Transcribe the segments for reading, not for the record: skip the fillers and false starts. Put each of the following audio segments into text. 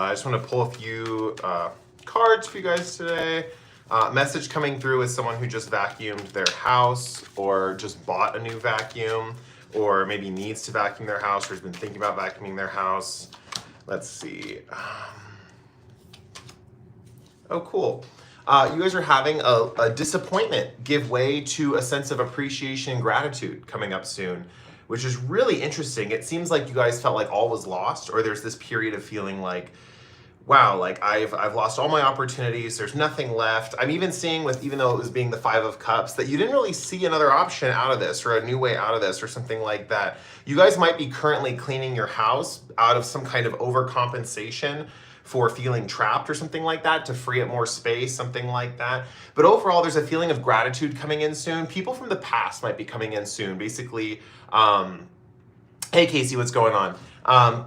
I just want to pull a few cards for you guys today. Message coming through is someone who just vacuumed their house or just bought a new vacuum or maybe needs to vacuum their house or has been thinking about vacuuming their house. Let's see. Oh, cool. You guys are having a disappointment give way to a sense of appreciation and gratitude coming up soon, which is really interesting. It seems like you guys felt like all was lost, or there's this period of feeling like, wow, like I've lost all my opportunities. There's nothing left. I'm even seeing with, even though it was being the Five of Cups, that you didn't really see another option out of this or a new way out of this or something like that. You guys might be currently cleaning your house out of some kind of overcompensation for feeling trapped or something like that, to free up more space, something like that. But overall, there's a feeling of gratitude coming in soon. People from the past might be coming in soon. Basically, hey Casey, what's going on?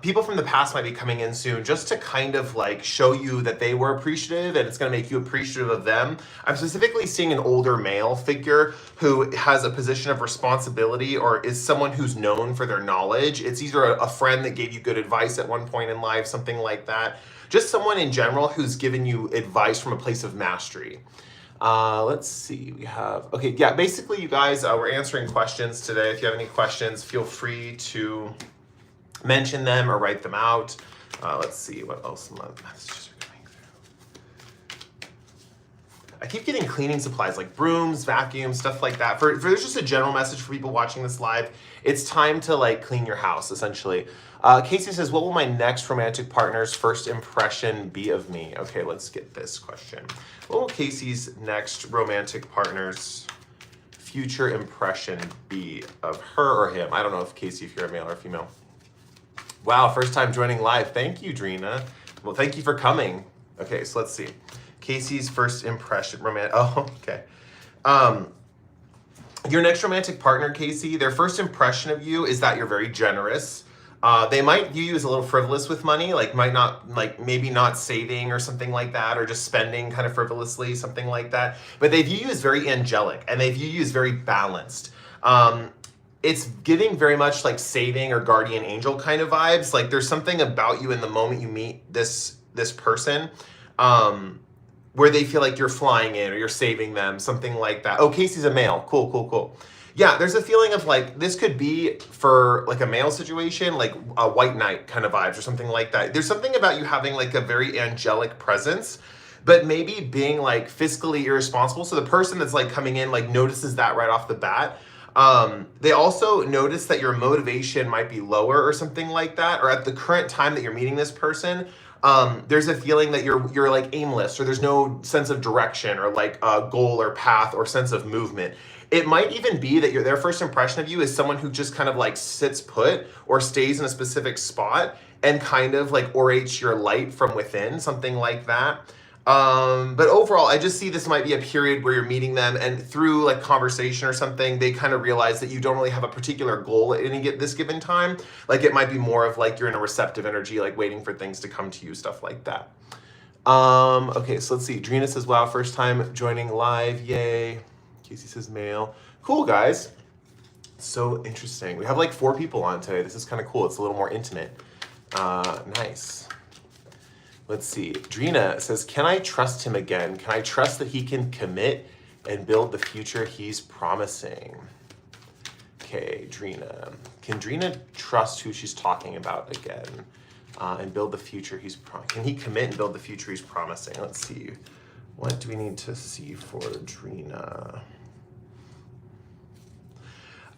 People from the past might be coming in soon just to kind of like show you that they were appreciative and it's going to make you appreciative of them. I'm specifically seeing an older male figure who has a position of responsibility or is someone who's known for their knowledge. It's either a friend that gave you good advice at one point in life, something like that. Just someone in general who's given you advice from a place of mastery. Let's see, we have, okay, yeah, basically you guys, we're answering questions today. If you have any questions, feel free to mention them or write them out. Let's see, what else messages are coming through. I keep getting cleaning supplies like brooms, vacuums, stuff like that. For there's just a general message for people watching this live. It's time to like clean your house, essentially. Casey says, what will my next romantic partner's first impression be of me? Okay, let's get this question. What will Casey's next romantic partner's future impression be of her or him? I don't know if Casey, if you're a male or female. Wow, first time joining live. Thank you, Drina. Well, thank you for coming. Okay, so let's see. Casey's first impression, oh, okay. Your next romantic partner, Casey, their first impression of you is that you're very generous. They might view you as a little frivolous with money, like maybe not saving or something like that, or just spending kind of frivolously, something like that. But they view you as very angelic and they view you as very balanced. It's giving very much like saving or guardian angel kind of vibes. Like there's something about you in the moment you meet this person where they feel like you're flying in or you're saving them, something like that. Oh, Casey's a male. Cool, cool, cool. Yeah, there's a feeling of like, this could be for like a male situation, like a white knight kind of vibes or something like that. There's something about you having like a very angelic presence, but maybe being like fiscally irresponsible. So the person that's like coming in like notices that right off the bat. They also notice that your motivation might be lower or something like that, or at the current time that you're meeting this person, there's a feeling that you're like aimless, or there's no sense of direction or like a goal or path or sense of movement. It might even be that their first impression of you is someone who just kind of like sits put or stays in a specific spot and kind of like orates your light from within, something like that. But overall, I just see this might be a period where you're meeting them and through like conversation or something, they kind of realize that you don't really have a particular goal at this given time. Like it might be more of like you're in a receptive energy, like waiting for things to come to you, stuff like that. Okay, so let's see. Drina says, wow, first time joining live, yay. Casey says male. Cool, guys. So interesting. We have like 4 people on today. This is kind of cool. It's a little more intimate. Nice. Let's see. Drina says, can I trust him again? Can I trust that he can commit and build the future he's promising? Okay, Drina. Can Drina trust who she's talking about again and build the future he's promising? Can he commit and build the future he's promising? Let's see. What do we need to see for Drina?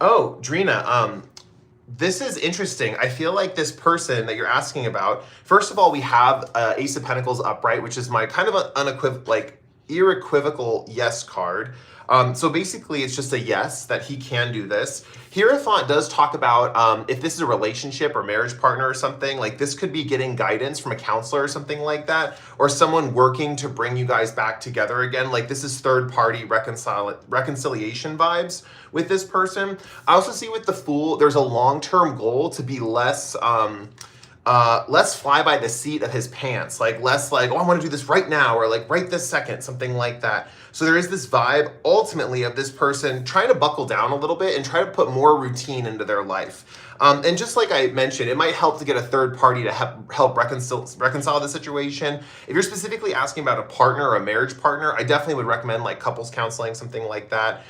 Oh, Drina, this is interesting. I feel like this person that you're asking about, first of all, we have Ace of Pentacles upright, which is my kind of irrequivocal yes card. So basically it's just a yes that he can do this. Hierophant does talk about if this is a relationship or marriage partner or something, like this could be getting guidance from a counselor or something like that, or someone working to bring you guys back together again. Like this is third party reconciliation vibes with this person. I also see with the Fool, there's a long-term goal to be less fly by the seat of his pants, like less like, oh, I want to do this right now, or like right this second, something like that. So there is this vibe ultimately of this person trying to buckle down a little bit and try to put more routine into their life. And just like I mentioned, it might help to get a third party to help reconcile the situation. If you're specifically asking about a partner or a marriage partner, I definitely would recommend like couples counseling, something like that.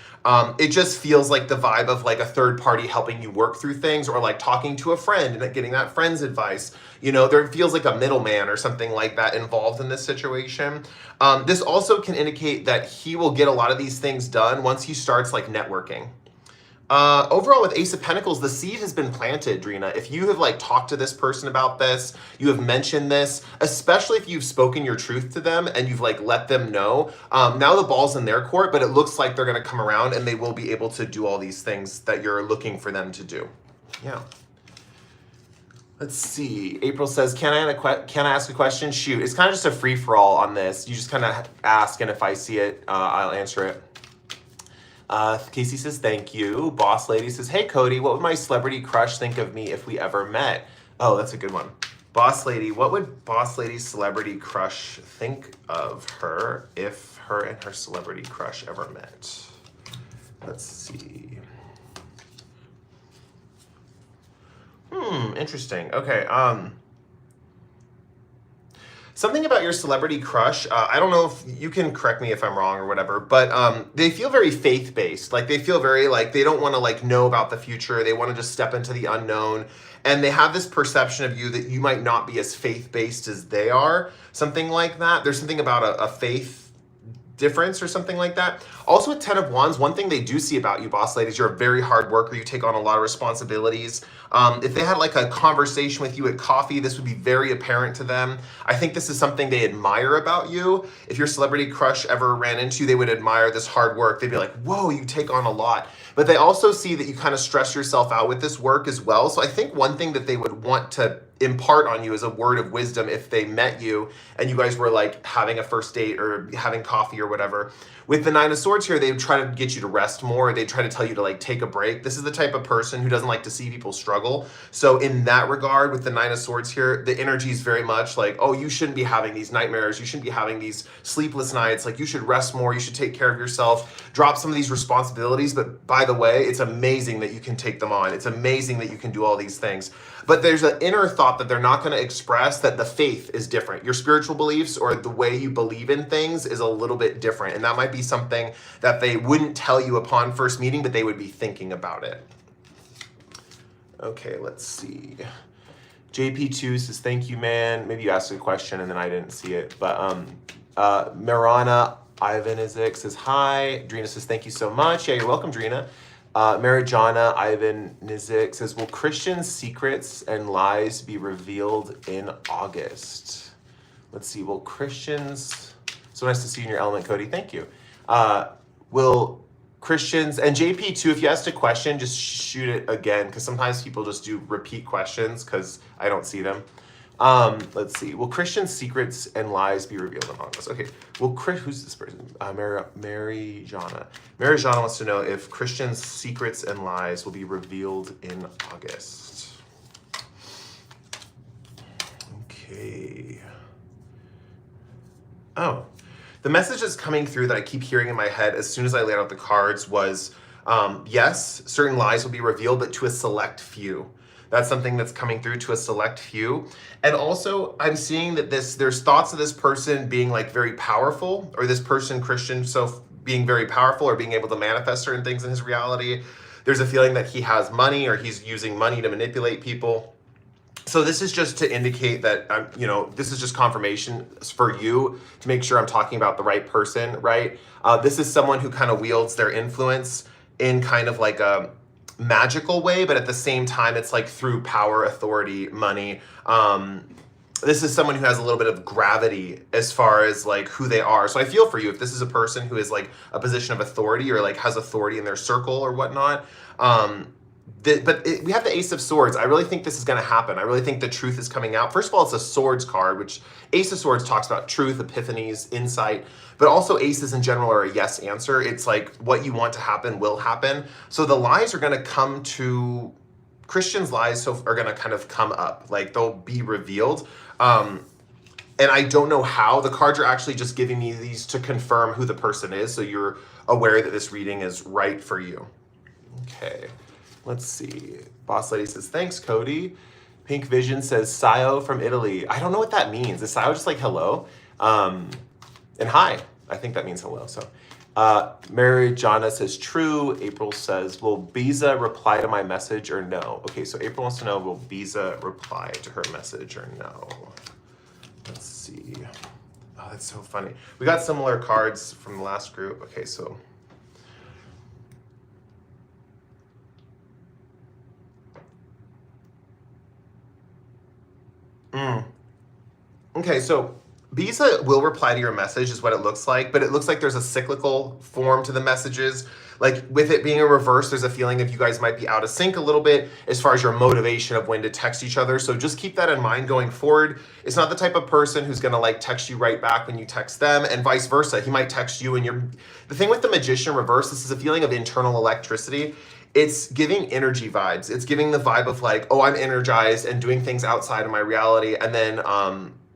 It just feels like the vibe of like a third party helping you work through things, or like talking to a friend and getting that friend's advice. There feels like a middleman or something like that involved in this situation. This also can indicate that he will get a lot of these things done once he starts like networking. Overall, with Ace of Pentacles, the seed has been planted, Drina. If you have like talked to this person about this, you have mentioned this, especially if you've spoken your truth to them and you've like let them know, now the ball's in their court, but it looks like they're going to come around and they will be able to do all these things that you're looking for them to do. Yeah. Let's see. April says, can I ask a question? Shoot, it's kind of just a free-for-all on this. You just kind of ask, and if I see it, I'll answer it. Casey says, thank you. Boss Lady says, hey, Cody, what would my celebrity crush think of me if we ever met? Oh, that's a good one. Boss Lady, what would Boss Lady's celebrity crush think of her if her and her celebrity crush ever met? Let's see. Interesting. Okay. Something about your celebrity crush, I don't know if you can correct me if I'm wrong or whatever, but they feel very faith-based. Like they feel very like they don't want to like know about the future. They want to just step into the unknown. And they have this perception of you that you might not be as faith-based as they are. Something like that. There's something about a faith difference or something like that. Also with 10 of Wands, one thing they do see about you, boss ladies, you're a very hard worker. You take on a lot of responsibilities. If they had like a conversation with you at coffee, this would be very apparent to them. I think this is something they admire about you. If your celebrity crush ever ran into you, they would admire this hard work. They'd be like, whoa, you take on a lot. But they also see that you kind of stress yourself out with this work as well. So I think one thing that they would want to impart on you is a word of wisdom if they met you and you guys were like having a first date or having coffee or whatever. With the 9 of Swords here, they would try to get you to rest more. They try to tell you to like take a break. This is the type of person who doesn't like to see people struggle. So in that regard, with the 9 of Swords here, the energy is very much like, oh, you shouldn't be having these nightmares. You shouldn't be having these sleepless nights. Like you should rest more. You should take care of yourself. Drop some of these responsibilities. But by the way, it's amazing that you can take them on. It's amazing that you can do all these things. But there's an inner thought that they're not going to express, that the faith is different. Your spiritual beliefs or the way you believe in things is a little bit different. And that might be something that they wouldn't tell you upon first meeting, but they would be thinking about it. Okay, let's see. JP2 says, thank you, man. Maybe you asked a question and then I didn't see it. But Marana Ivan Izik says, hi. Drina says, thank you so much. Yeah, you're welcome, Drina. Marijana Ivan Nizik says, will Christians' secrets and lies be revealed in August? Let's see, will Christians, so nice to see you in your element, Cody, thank you. Will Christians, and JP too, if you asked a question, just shoot it again, because sometimes people just do repeat questions because I don't see them. Let's see. Will Christians' secrets and lies be revealed in August? Okay. Who's this person? Mary Jana. Mary Jana wants to know if Christians' secrets and lies will be revealed in August. Okay. Oh, the message that's coming through that I keep hearing in my head as soon as I laid out the cards was, yes, certain lies will be revealed, but to a select few. That's something that's coming through to a select few. And also I'm seeing that there's thoughts of this person being like very powerful, or this person, Christian, so being very powerful or being able to manifest certain things in his reality. There's a feeling that he has money or he's using money to manipulate people. So this is just to indicate that, this is just confirmation for you to make sure I'm talking about the right person, right? This is someone who kind of wields their influence in kind of like a magical way, but at the same time, it's like through power, authority, money. This is someone who has a little bit of gravity as far as like who they are. So I feel for you if this is a person who is like a position of authority or like has authority in their circle or whatnot. We have the Ace of Swords. I really think this is going to happen. I really think the truth is coming out. First of all, it's a Swords card, which Ace of Swords talks about truth, epiphanies, insight, but also aces in general are a yes answer. It's like what you want to happen will happen. So the lies are going to come to, Christians' lies are going to kind of come up, like they'll be revealed. And I don't know how. The cards are actually just giving me these to confirm who the person is, so you're aware that this reading is right for you. Okay. Let's see. Boss Lady says, thanks, Cody. Pink Vision says, Sayo from Italy. I don't know what that means. Is Sayo just like hello? And hi. I think that means hello. So, Mary Jana says, true. April says, will Biza reply to my message or no? Okay, so April wants to know, will Biza reply to her message or no? Let's see. Oh, that's so funny. We got similar cards from the last group. Okay, so. Okay, so Bisa will reply to your message is what it looks like, but it looks like there's a cyclical form to the messages. Like with it being a reverse, there's a feeling of you guys might be out of sync a little bit as far as your motivation of when to text each other. So just keep that in mind going forward. It's not the type of person who's gonna like text you right back when you text them, and vice versa. He might text you and the thing with the Magician reverse, this is a feeling of internal electricity. It's giving energy vibes. It's giving the vibe of like, oh, I'm energized and doing things outside of my reality. And then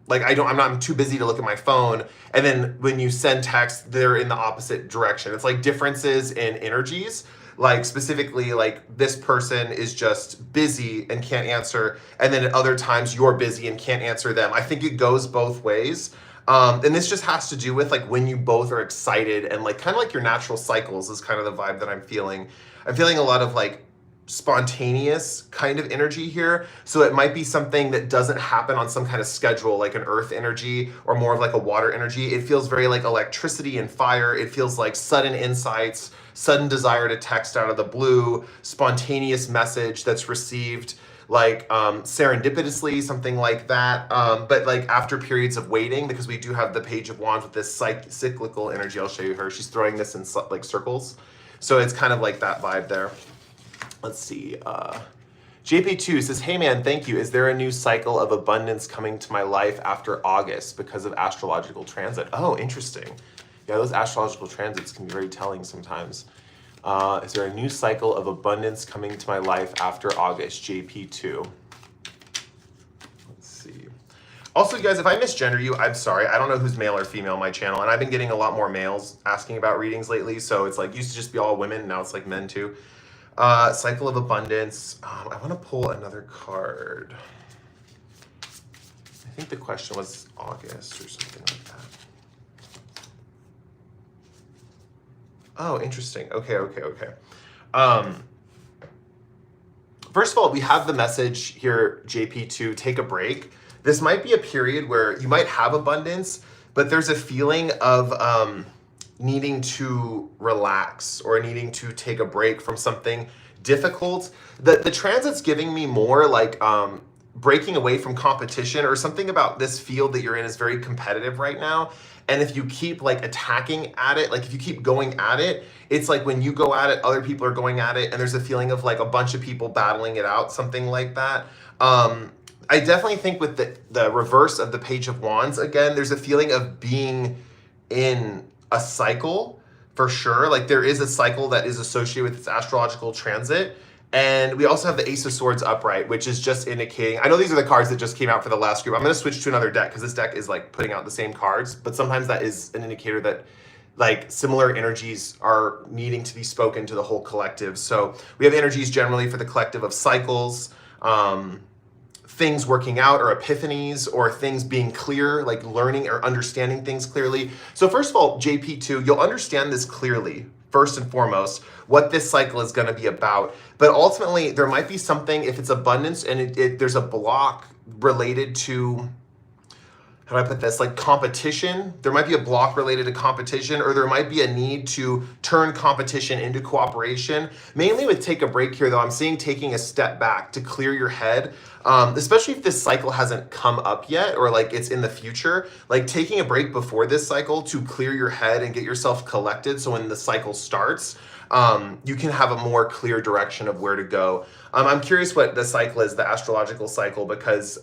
like I'm too busy to look at my phone. And then when you send text, they're in the opposite direction. It's like differences in energies. Like specifically, like this person is just busy and can't answer. And then at other times you're busy and can't answer them. I think it goes both ways. And this just has to do with like when you both are excited and like kind of like your natural cycles is kind of the vibe that I'm feeling. I'm feeling a lot of like spontaneous kind of energy here. So it might be something that doesn't happen on some kind of schedule, like an earth energy or more of like a water energy. It feels very like electricity and fire. It feels like sudden insights, sudden desire to text out of the blue, spontaneous message that's received like serendipitously, something like that. But like after periods of waiting, because we do have the Page of Wands with this cyclical energy. I'll show you her. She's throwing this in like circles. So it's kind of like that vibe there. Let's see. JP2 says, hey man, thank you. Is there a new cycle of abundance coming to my life after August because of astrological transit? Oh, interesting. Yeah, those astrological transits can be very telling sometimes. Is there a new cycle of abundance coming to my life after August? JP2. Let's see. Also, you guys, if I misgender you, I'm sorry. I don't know who's male or female on my channel, and I've been getting a lot more males asking about readings lately, so it's like, used to just be all women, now it's like men too. Cycle of abundance. I want to pull another card. I think the question was August or something like that. Oh, interesting. Okay. First of all, we have the message here, JP, to take a break. This might be a period where you might have abundance, but there's a feeling of needing to relax or needing to take a break from something difficult. The transit's giving me more like breaking away from competition, or something about this field that you're in is very competitive right now. And if you keep like attacking at it, like if you keep going at it, it's like when you go at it, other people are going at it, and there's a feeling of like a bunch of people battling it out, something like that. I definitely think with the reverse of the Page of Wands, again, there's a feeling of being in a cycle for sure. Like there is a cycle that is associated with its astrological transit. And we also have the Ace of Swords upright, which is just indicating, I know these are the cards that just came out for the last group. I'm going to switch to another deck because this deck is like putting out the same cards, but sometimes that is an indicator that like similar energies are needing to be spoken to the whole collective. So we have energies generally for the collective of cycles, things working out or epiphanies, or things being clear, like learning or understanding things clearly. So first of all, JP2, you'll understand this clearly, first and foremost, what this cycle is going to be about. But ultimately, there might be something, if it's abundance and there's a block related to, how do I put this, like competition. There might be a block related to competition, or there might be a need to turn competition into cooperation. Mainly with take a break here though, I'm seeing taking a step back to clear your head, especially if this cycle hasn't come up yet, or like it's in the future, like taking a break before this cycle to clear your head and get yourself collected. So when the cycle starts, you can have a more clear direction of where to go. I'm curious what the cycle is, the astrological cycle, because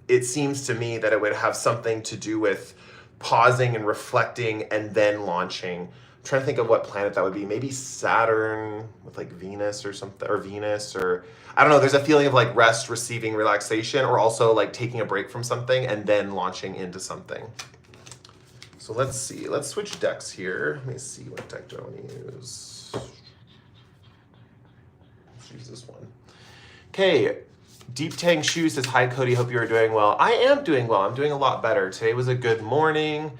it seems to me that it would have something to do with pausing and reflecting and then launching. I'm trying to think of what planet that would be. Maybe Saturn with like Venus or something, or Venus, or I don't know. There's a feeling of like rest, receiving, relaxation, or also like taking a break from something and then launching into something. So let's see. Let's switch decks here. Let me see, what deck do I want to use? use this one. Okay, Deep Tang Shoe says, hi Cody, hope you are doing well. I am doing well. I'm doing a lot better. Today was a good morning.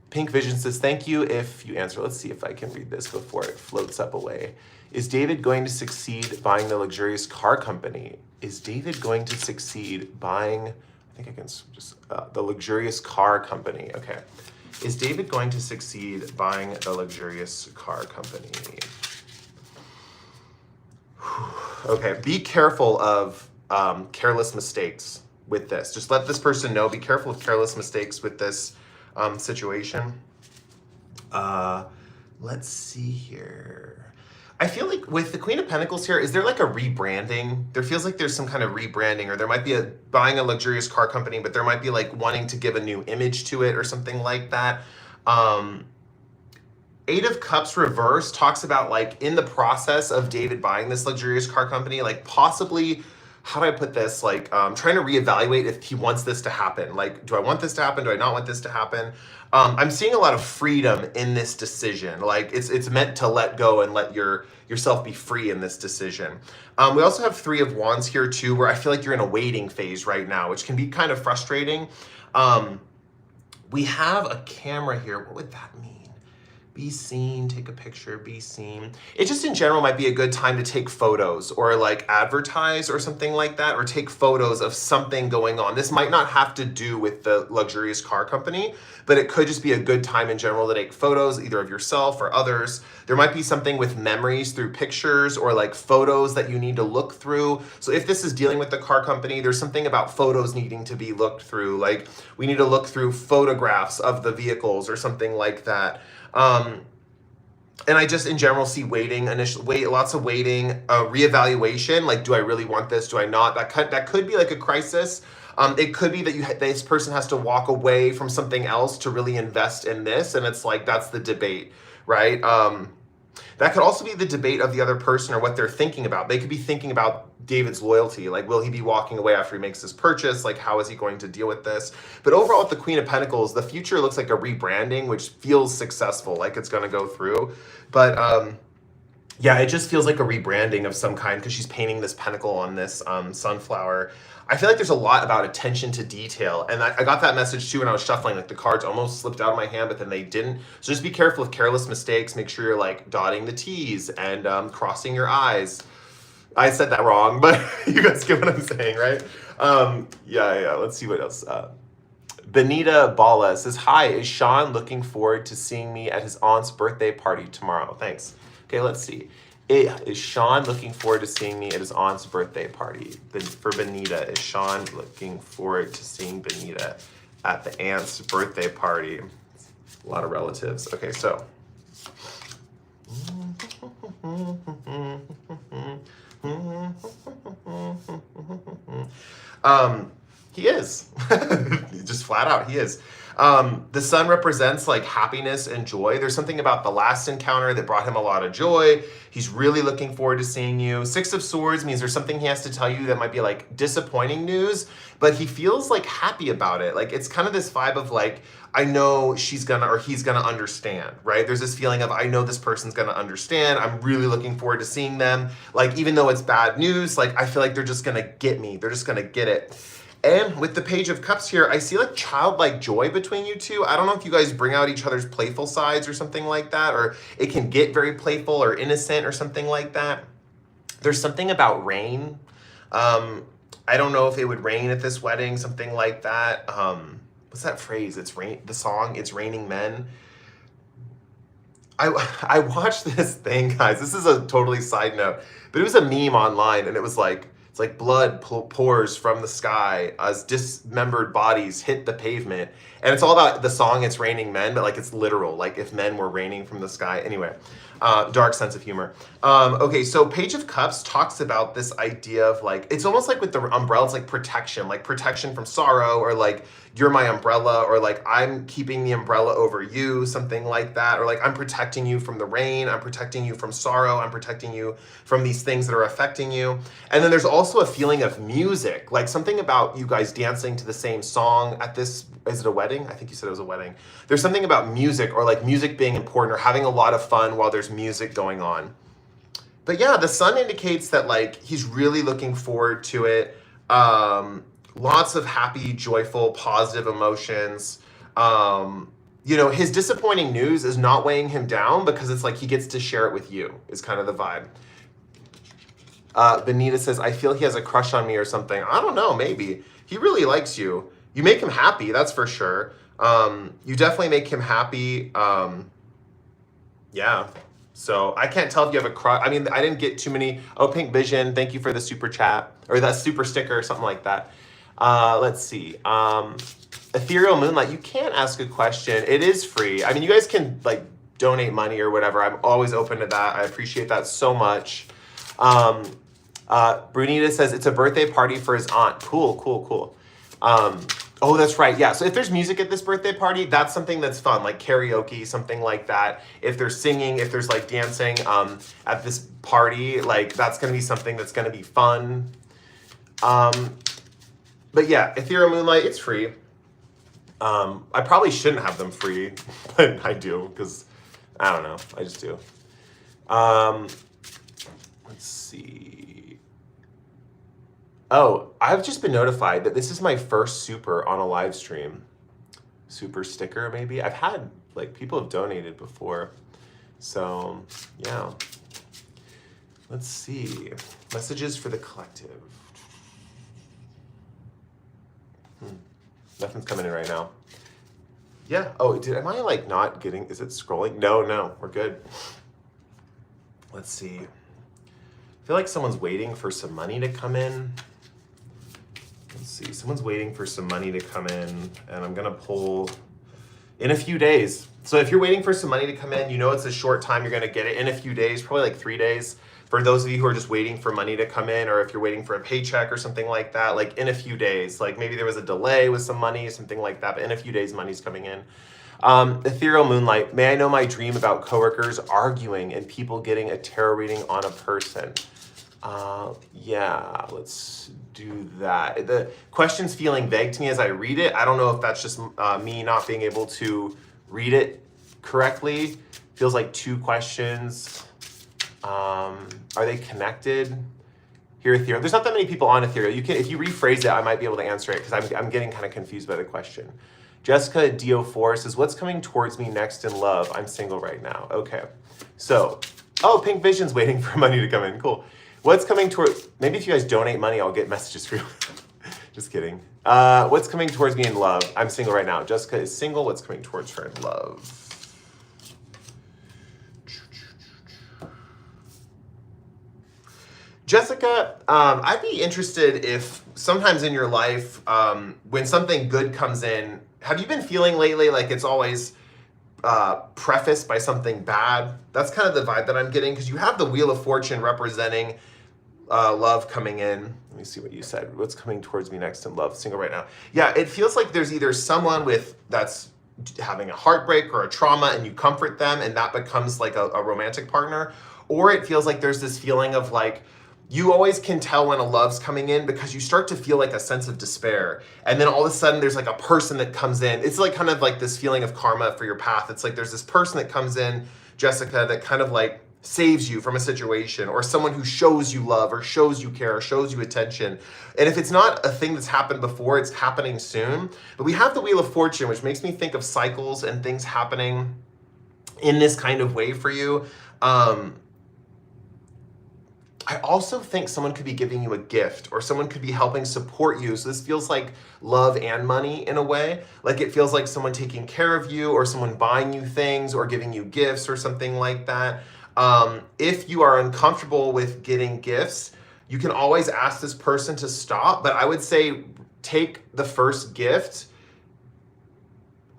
Pink Vision says, thank you if you answer. Let's see if I can read this before it floats up away. Is David going to succeed buying the luxurious car company? Is David going to succeed buying, I think I can just, the luxurious car company. Okay. Is David going to succeed buying the luxurious car company? Okay, be careful of careless mistakes with this. Just let this person know, be careful of careless mistakes with this situation. Let's see here. I feel like with the Queen of Pentacles here, is there like a rebranding? There feels like there's some kind of rebranding, or there might be buying a luxurious car company, but there might be like wanting to give a new image to it or something like that. Eight of Cups reverse talks about like in the process of David buying this luxurious car company, like possibly, how do I put this? Like trying to reevaluate if he wants this to happen. Like, do I want this to happen? Do I not want this to happen? I'm seeing a lot of freedom in this decision. Like it's meant to let go and let yourself be free in this decision. We also have Three of Wands here too, where I feel like you're in a waiting phase right now, which can be kind of frustrating. We have a camera here. What would that mean? Be seen, take a picture, be seen. It just in general might be a good time to take photos or like advertise or something like that, or take photos of something going on. This might not have to do with the luxurious car company, but it could just be a good time in general to take photos either of yourself or others. There might be something with memories through pictures or like photos that you need to look through. So if this is dealing with the car company, there's something about photos needing to be looked through. Like we need to look through photographs of the vehicles or something like that. And I just in general see waiting, lots of waiting, reevaluation. Like, do I really want this? Do I not? That could be like a crisis. It could be that this person has to walk away from something else to really invest in this, and it's like that's the debate, right? That could also be the debate of the other person or what they're thinking about. They could be thinking about David's loyalty. Like, will he be walking away after he makes this purchase? Like, how is he going to deal with this? But overall, with the Queen of Pentacles, the future looks like a rebranding, which feels successful, like it's going to go through. But yeah, it just feels like a rebranding of some kind because she's painting this pentacle on this sunflower. I feel like there's a lot about attention to detail. And I got that message too when I was shuffling. Like the cards almost slipped out of my hand, but then they didn't. So just be careful with careless mistakes. Make sure you're like dotting the T's and crossing your I's. I said that wrong, but you guys get what I'm saying, right? Yeah. Let's see what else. Benita Bala says, hi, is Sean looking forward to seeing me at his aunt's birthday party tomorrow? Thanks. Okay, let's see. Is Sean looking forward to seeing me at his aunt's birthday party? For Benita, is Sean looking forward to seeing Benita at the aunt's birthday party? A lot of relatives. Okay, so. He is. Just flat out, he is. The sun represents like happiness and joy. There's something about the last encounter that brought him a lot of joy. He's really looking forward to seeing you. Six of Swords means there's something he has to tell you that might be like disappointing news, but he feels like happy about it. Like it's kind of this vibe of like, I know she's gonna or he's gonna understand, right? There's this feeling of I know this person's gonna understand. I'm really looking forward to seeing them. Like even though it's bad news, like I feel like they're just gonna get me. They're just gonna get it. And with the Page of Cups here, I see like childlike joy between you two. I don't know if you guys bring out each other's playful sides or something like that, or it can get very playful or innocent or something like that. There's something about rain. I don't know if it would rain at this wedding, something like that. What's that phrase? It's rain. The song, It's Raining Men. I watched this thing, guys. This is a totally side note, but it was a meme online, and it was like, it's like blood pours from the sky as dismembered bodies hit the pavement. And it's all about the song It's Raining Men, but like it's literal, like if men were raining from the sky. Anyway, dark sense of humor. Okay, so Page of Cups talks about this idea of like, it's almost like with the umbrella, it's like protection from sorrow, or like you're my umbrella, or like I'm keeping the umbrella over you, something like that, or like I'm protecting you from the rain, I'm protecting you from sorrow, I'm protecting you from these things that are affecting you. And then there's also a feeling of music, like something about you guys dancing to the same song at this, is it a wedding? I think you said it was a wedding. There's something about music, or like music being important, or having a lot of fun while there's music going on. But yeah, the sun indicates that like he's really looking forward to it. Lots of happy, joyful, positive emotions. His disappointing news is not weighing him down because it's like he gets to share it with you, is kind of the vibe. Benita says, I feel he has a crush on me or something. I don't know, maybe. He really likes you. You make him happy, that's for sure. You definitely make him happy. Yeah. So I can't tell if you have a crush. I mean, I didn't get too many. Oh, Pink Vision, thank you for the super chat. Or that super sticker or something like that. Let's see. Ethereal Moonlight, you can't ask a question. It is free. I mean, you guys can like donate money or whatever. I'm always open to that. I appreciate that so much. Brunita says it's a birthday party for his aunt. Cool. Oh, that's right. Yeah. So if there's music at this birthday party, that's something that's fun, like karaoke, something like that. If there's singing, if there's like dancing at this party, like that's going to be something that's going to be fun. But yeah, Ethereal Moonlight, it's free. I probably shouldn't have them free, but I do because I don't know. I just do. Let's see. Oh, I've just been notified that this is my first super on a live stream. Super sticker, maybe. I've had, like, people have donated before. So, yeah. Let's see. Messages for the collective. Nothing's coming in right now. Yeah. Oh, am I, like, not getting... Is it scrolling? No. We're good. Let's see. I feel like someone's waiting for some money to come in. Let's see. Someone's waiting for some money to come in, and I'm going to pull in a few days. So if you're waiting for some money to come in, you know it's a short time. You're going to get it in a few days, probably like 3 days. For those of you who are just waiting for money to come in, or if you're waiting for a paycheck or something like that, like in a few days, like maybe there was a delay with some money, something like that, but in a few days, money's coming in. Ethereal Moonlight, may I know my dream about coworkers arguing and people getting a tarot reading on a person? Yeah, let's do that. The question's feeling vague to me as I read it. I don't know if that's just me not being able to read it correctly. Feels like two questions. Are they connected? Here, Ethereal. There's not that many people on Ethereal. You can, if you rephrase it, I might be able to answer it because I'm getting kind of confused by the question. Jessica Dio4 says, what's coming towards me next in love? I'm single right now. Okay. So, oh, Pink Vision's waiting for money to come in. Cool. What's coming towards, maybe if you guys donate money, I'll get messages for you. Just kidding. What's coming towards me in love? I'm single right now. Jessica is single. What's coming towards her in love? Jessica, I'd be interested if sometimes in your life, when something good comes in, have you been feeling lately like it's always prefaced by something bad? That's kind of the vibe that I'm getting because you have the Wheel of Fortune representing love coming in. Let me see what you said. What's coming towards me next in love? Single right now. Yeah, it feels like there's either someone that's having a heartbreak or a trauma and you comfort them and that becomes like a romantic partner, or it feels like there's this feeling of like, you always can tell when a love's coming in because you start to feel like a sense of despair. And then all of a sudden there's like a person that comes in. It's like kind of like this feeling of karma for your path. It's like there's this person that comes in, Jessica, that kind of like saves you from a situation, or someone who shows you love or shows you care or shows you attention. And if it's not a thing that's happened before, it's happening soon. But we have the Wheel of Fortune, which makes me think of cycles and things happening in this kind of way for you. I also think someone could be giving you a gift or someone could be helping support you. So this feels like love and money in a way. Like it feels like someone taking care of you or someone buying you things or giving you gifts or something like that. If you are uncomfortable with getting gifts, you can always ask this person to stop. But I would say take the first gift.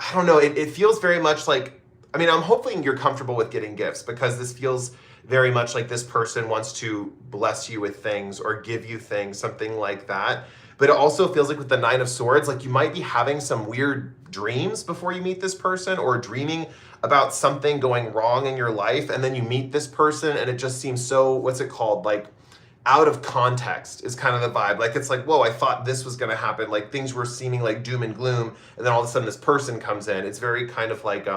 I don't know. It feels very much like, I mean, I'm hoping you're comfortable with getting gifts because this feels very much like this person wants to bless you with things or give you things, something like that. But it also feels like with the Nine of Swords, like you might be having some weird dreams before you meet this person or dreaming about something going wrong in your life. And then you meet this person and it just seems so, what's it called? Like out of context is kind of the vibe. Like it's like, whoa, I thought this was going to happen. Like things were seeming like doom and gloom. And then all of a sudden this person comes in. It's very kind of like,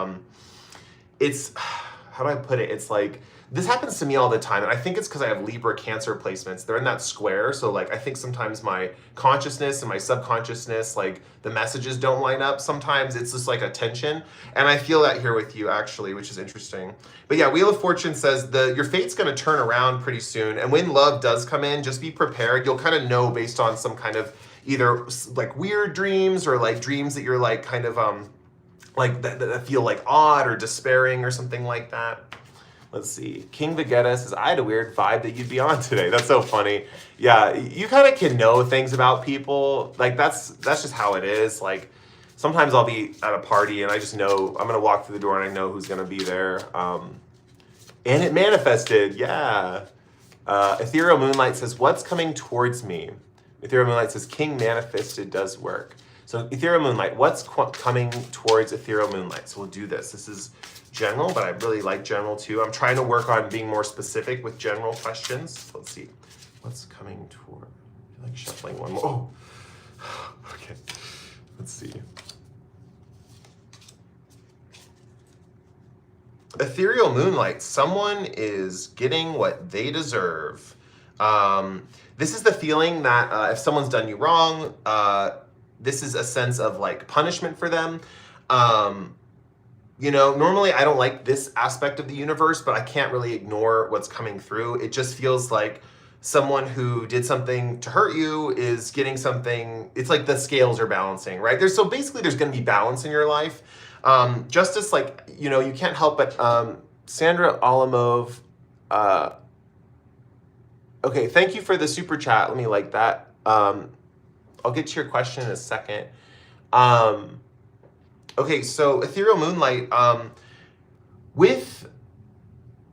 how do I put it? It's like, this happens to me all the time, and I think it's because I have Libra Cancer placements. They're in that square, so like I think sometimes my consciousness and my subconsciousness, like the messages don't line up. Sometimes it's just like a tension, and I feel that here with you actually, which is interesting. But yeah, Wheel of Fortune says your fate's going to turn around pretty soon, and when love does come in, just be prepared. You'll kind of know based on some kind of either like weird dreams or like dreams that you're like kind of like that feel like odd or despairing or something like that. Let's see. King Vegeta says, I had a weird vibe that you'd be on today. That's so funny. Yeah, you kind of can know things about people. Like, that's just how it is. Like, sometimes I'll be at a party and I just know, I'm going to walk through the door and I know who's going to be there. And it manifested. Yeah. Ethereal Moonlight says, what's coming towards me? Ethereal Moonlight says, King manifested does work. So Ethereal Moonlight, what's coming towards Ethereal Moonlight? So we'll do this. This is general, but I really like general too. I'm trying to work on being more specific with general questions. Let's see. What's coming toward? I feel like shuffling one more. Oh, okay. Let's see. Ethereal Moonlight. Someone is getting what they deserve. This is the feeling that if someone's done you wrong, this is a sense of like punishment for them. You know, normally I don't like this aspect of the universe, but I can't really ignore what's coming through. It just feels like someone who did something to hurt you is getting something. It's like the scales are balancing, right? So basically there's going to be balance in your life. Justice, like, you know, you can't help but, Sandra Alamov, okay, thank you for the super chat. Let me like that. I'll get to your question in a second. Okay, so Ethereal Moonlight,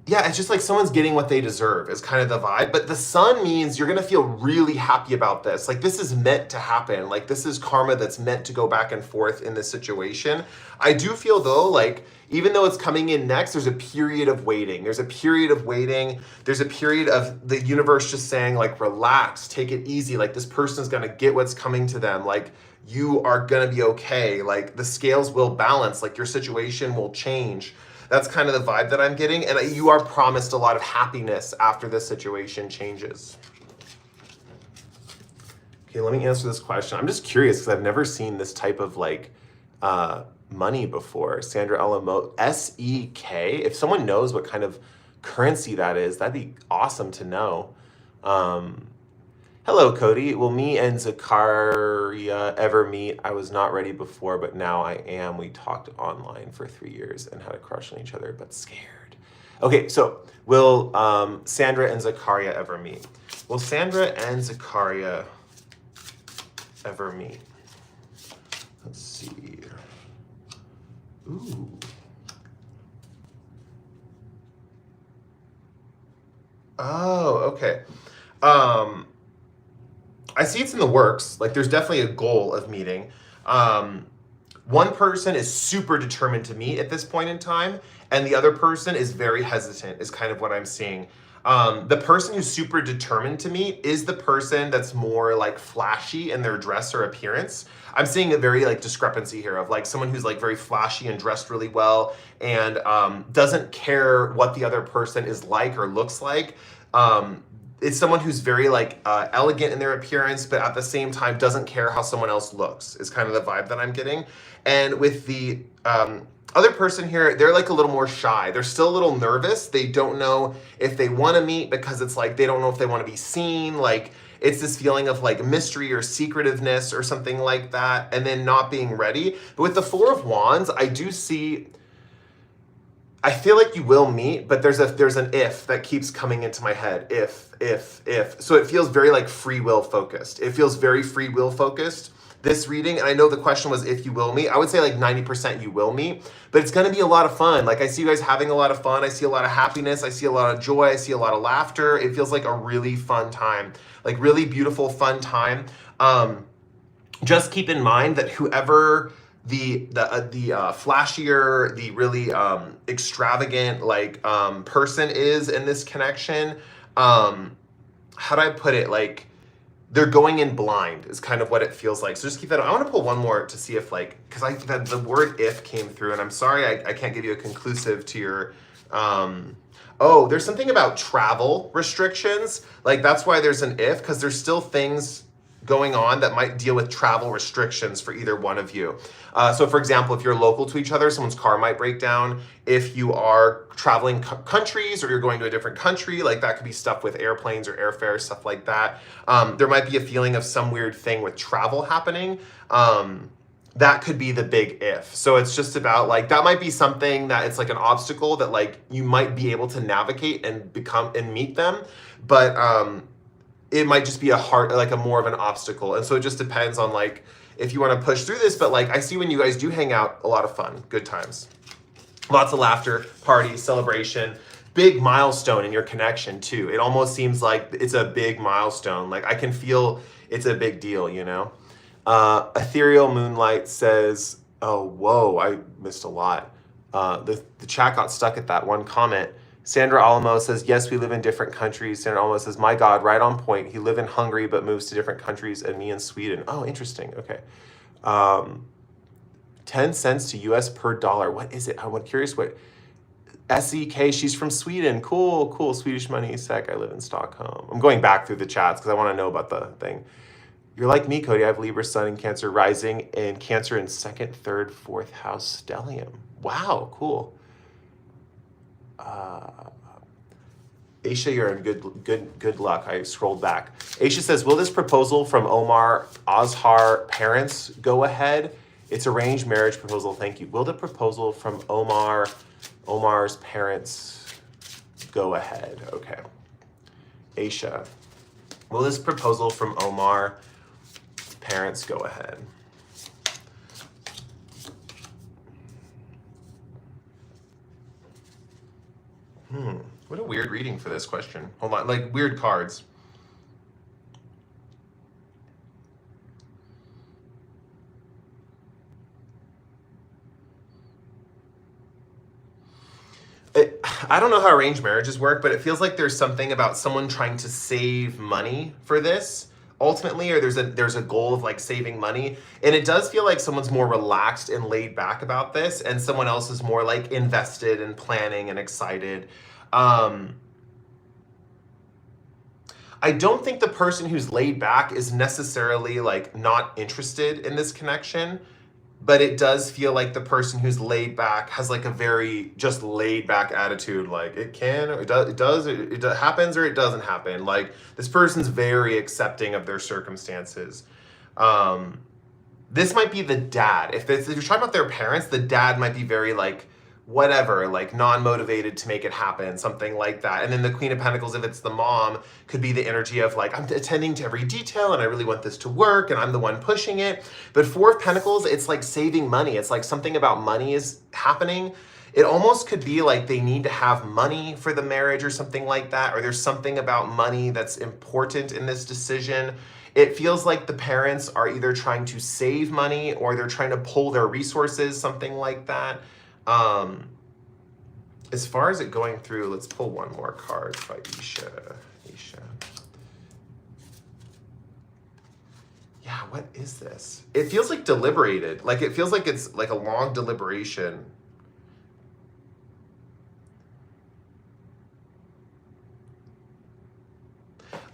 yeah, it's just like someone's getting what they deserve is kind of the vibe. But the sun means you're going to feel really happy about this. Like, this is meant to happen. Like, this is karma that's meant to go back and forth in this situation. I do feel, though, like, even though it's coming in next, there's a period of waiting. There's a period of waiting. There's a period of the universe just saying, like, relax, take it easy. Like, this person's going to get what's coming to them. Like, you are going to be okay. Like, the scales will balance. Like, your situation will change. That's kind of the vibe that I'm getting. And you are promised a lot of happiness after this situation changes. Okay, let me answer this question. I'm just curious because I've never seen this type of like money before. Sandra Alamo, SEK. If someone knows what kind of currency that is, that'd be awesome to know. Hello, Cody. Will me and Zakaria ever meet? I was not ready before, but now I am. We talked online for 3 years and had a crush on each other, but scared. Okay, so will Sandra and Zakaria ever meet? Will Sandra and Zakaria ever meet? Let's see. Ooh. Oh, okay. I see it's in the works. Like, there's definitely a goal of meeting. One person is super determined to meet at this point in time, and the other person is very hesitant, is kind of what I'm seeing. The person who's super determined to meet is the person that's more like flashy in their dress or appearance. I'm seeing a very like discrepancy here of like someone who's like very flashy and dressed really well and doesn't care what the other person is like or looks like. It's someone who's very like elegant in their appearance, but at the same time doesn't care how someone else looks, is kind of the vibe that I'm getting. And with the other person here, they're like a little more shy. They're still a little nervous. They don't know if they want to meet because it's like they don't know if they want to be seen. Like, it's this feeling of like mystery or secretiveness or something like that, and then not being ready. But with the Four of Wands, I do see, I feel like you will meet, but there's an if that keeps coming into my head. If. So it feels very like free will focused. It feels very free will focused, this reading. And I know the question was if you will meet. I would say like 90% you will meet, but it's going to be a lot of fun. Like, I see you guys having a lot of fun. I see a lot of happiness. I see a lot of joy. I see a lot of laughter. It feels like a really fun time, like really beautiful, fun time. Just keep in mind that whoever the flashier, the really extravagant like person is in this connection, how do I put it? Like, they're going in blind is kind of what it feels like. So just keep that. I want to pull one more to see if like, because the word if came through, and I'm sorry I can't give you a conclusive to your Oh, there's something about travel restrictions. Like that's why there's an if, because there's still things going on that might deal with travel restrictions for either one of you. So for example, if you're local to each other, someone's car might break down. If you are traveling countries or you're going to a different country, like that could be stuff with airplanes or airfare, stuff like that. There might be a feeling of some weird thing with travel happening. That could be the big if. So it's just about like, that might be something that it's like an obstacle that like you might be able to navigate and become and meet them. But it might just be like a more of an obstacle. And so it just depends on like, if you want to push through this, but like, I see when you guys do hang out, a lot of fun, good times, lots of laughter, parties, celebration, big milestone in your connection too. It almost seems like it's a big milestone. Like I can feel it's a big deal, you know? Ethereal Moonlight says, oh, whoa, I missed a lot. The chat got stuck at that one comment. Sandra Alamo says, yes, we live in different countries. Sandra Alamo says, my God, right on point. He lived in Hungary, but moves to different countries, and me in Sweden. Oh, interesting. Okay. 10 cents to US per dollar. What is it? I'm curious what. SEK, she's from Sweden. Cool, cool. Swedish money, SEK. I live in Stockholm. I'm going back through the chats because I want to know about the thing. You're like me, Cody. I have Libra, Sun, and Cancer rising, and Cancer in 2nd, 3rd, 4th house stellium. Wow, cool. Aisha, you're in good luck. I scrolled back. Aisha says, will this proposal from Omar Azhar parents go ahead? It's arranged marriage proposal. Thank you. Will the proposal from Omar's parents go ahead? Okay. Aisha, will this proposal from Omar parents go ahead? What a weird reading for this question. Hold on, like weird cards. I don't know how arranged marriages work, but it feels like there's something about someone trying to save money for this ultimately, or there's a goal of like saving money. And it does feel like someone's more relaxed and laid back about this, and someone else is more like invested and planning and excited. I don't think the person who's laid back is necessarily like not interested in this connection, but it does feel like the person who's laid back has like a very just laid back attitude. Like it can, or it happens or it doesn't happen. Like this person's very accepting of their circumstances. This might be the dad. If you're talking about their parents, the dad might be very like, whatever, like non-motivated to make it happen, something like that. And then the Queen of Pentacles, if it's the mom, could be the energy of like, I'm attending to every detail and I really want this to work and I'm the one pushing it. But Four of Pentacles, it's like saving money. It's like something about money is happening. It almost could be like they need to have money for the marriage or something like that, or there's something about money that's important in this decision. It feels like the parents are either trying to save money or they're trying to pull their resources, something like that. As far as it going through, let's pull one more card by Isha. Yeah, what is this? It feels like deliberated. Like it feels like it's like a long deliberation.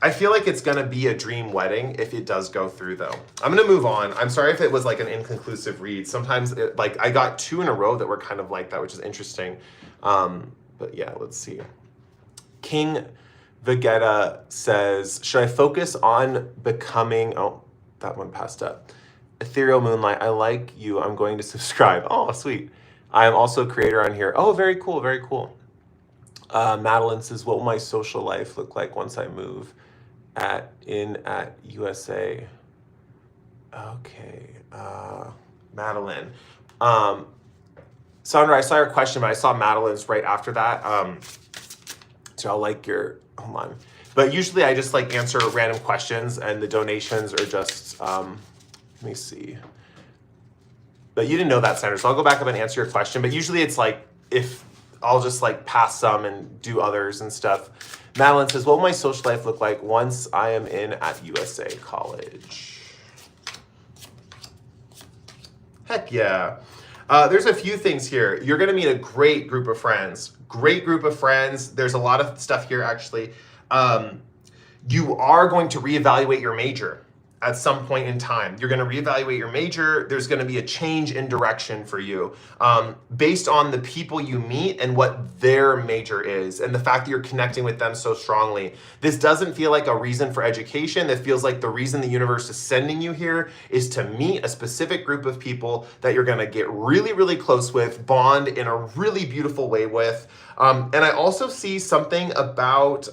I feel like it's gonna be a dream wedding if it does go through though. I'm gonna move on. I'm sorry if it was like an inconclusive read. Sometimes like I got 2 in a row that were kind of like that, which is interesting. But yeah, let's see. King Vegeta says, should I focus on becoming, oh, that one passed up. Ethereal Moonlight, I like you. I'm going to subscribe. Oh, sweet. I am also a creator on here. Oh, very cool, very cool. Madeline says, what will my social life look like once I move at USA? Okay, Madeline. Sandra, I saw your question, but I saw Madeline's right after that. So I'll like your, hold on. But usually I just like answer random questions and the donations are just, let me see. But you didn't know that, Sandra, so I'll go back up and answer your question. But usually it's like, if I'll just like pass some and do others and stuff. Madeline says, what will my social life look like once I am in at USA College? Heck yeah. There's a few things here. You're going to meet a great group of friends. Great group of friends. There's a lot of stuff here, actually. You are going to reevaluate your major at some point in time. You're going to reevaluate your major. There's going to be a change in direction for you based on the people you meet and what their major is and the fact that you're connecting with them so strongly. This doesn't feel like a reason for education. It feels like the reason the universe is sending you here is to meet a specific group of people that you're going to get really, really close with, bond in a really beautiful way with. And I also see something about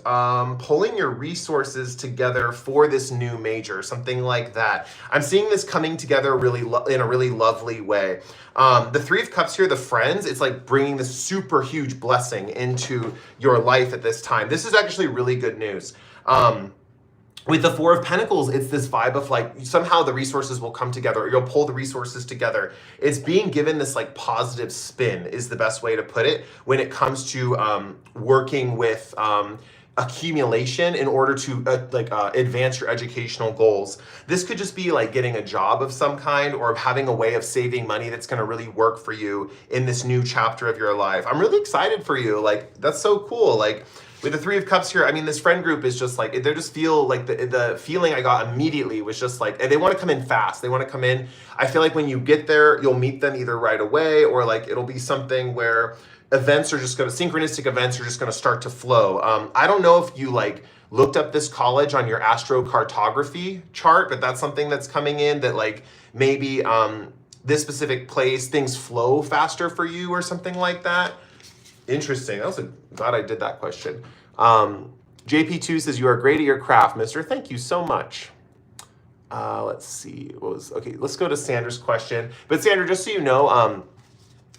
pulling your resources together for this new major, something like that. I'm seeing this coming together really in a really lovely way. The Three of Cups here, the friends, it's like bringing this super huge blessing into your life at this time. This is actually really good news. With the Four of Pentacles, it's this vibe of like somehow the resources will come together or you'll pull the resources together. It's being given this like positive spin is the best way to put it when it comes to working with accumulation in order to advance your educational goals. This could just be like getting a job of some kind or having a way of saving money that's going to really work for you in this new chapter of your life. I'm really excited for you. Like, that's so cool. Like, with the Three of Cups here, I mean, this friend group is just like, they just feel like the feeling I got immediately was just like, and they want to come in fast. They want to come in. I feel like when you get there, you'll meet them either right away or like it'll be something where synchronistic events are just going to start to flow. I don't know if you like looked up this college on your astrocartography chart, but that's something that's coming in that like maybe this specific place, things flow faster for you or something like that. Interesting. Glad I did that question. JP2 says, you are great at your craft, mister. Thank you so much. Let's see. Okay, let's go to Sandra's question. But Sandra, just so you know,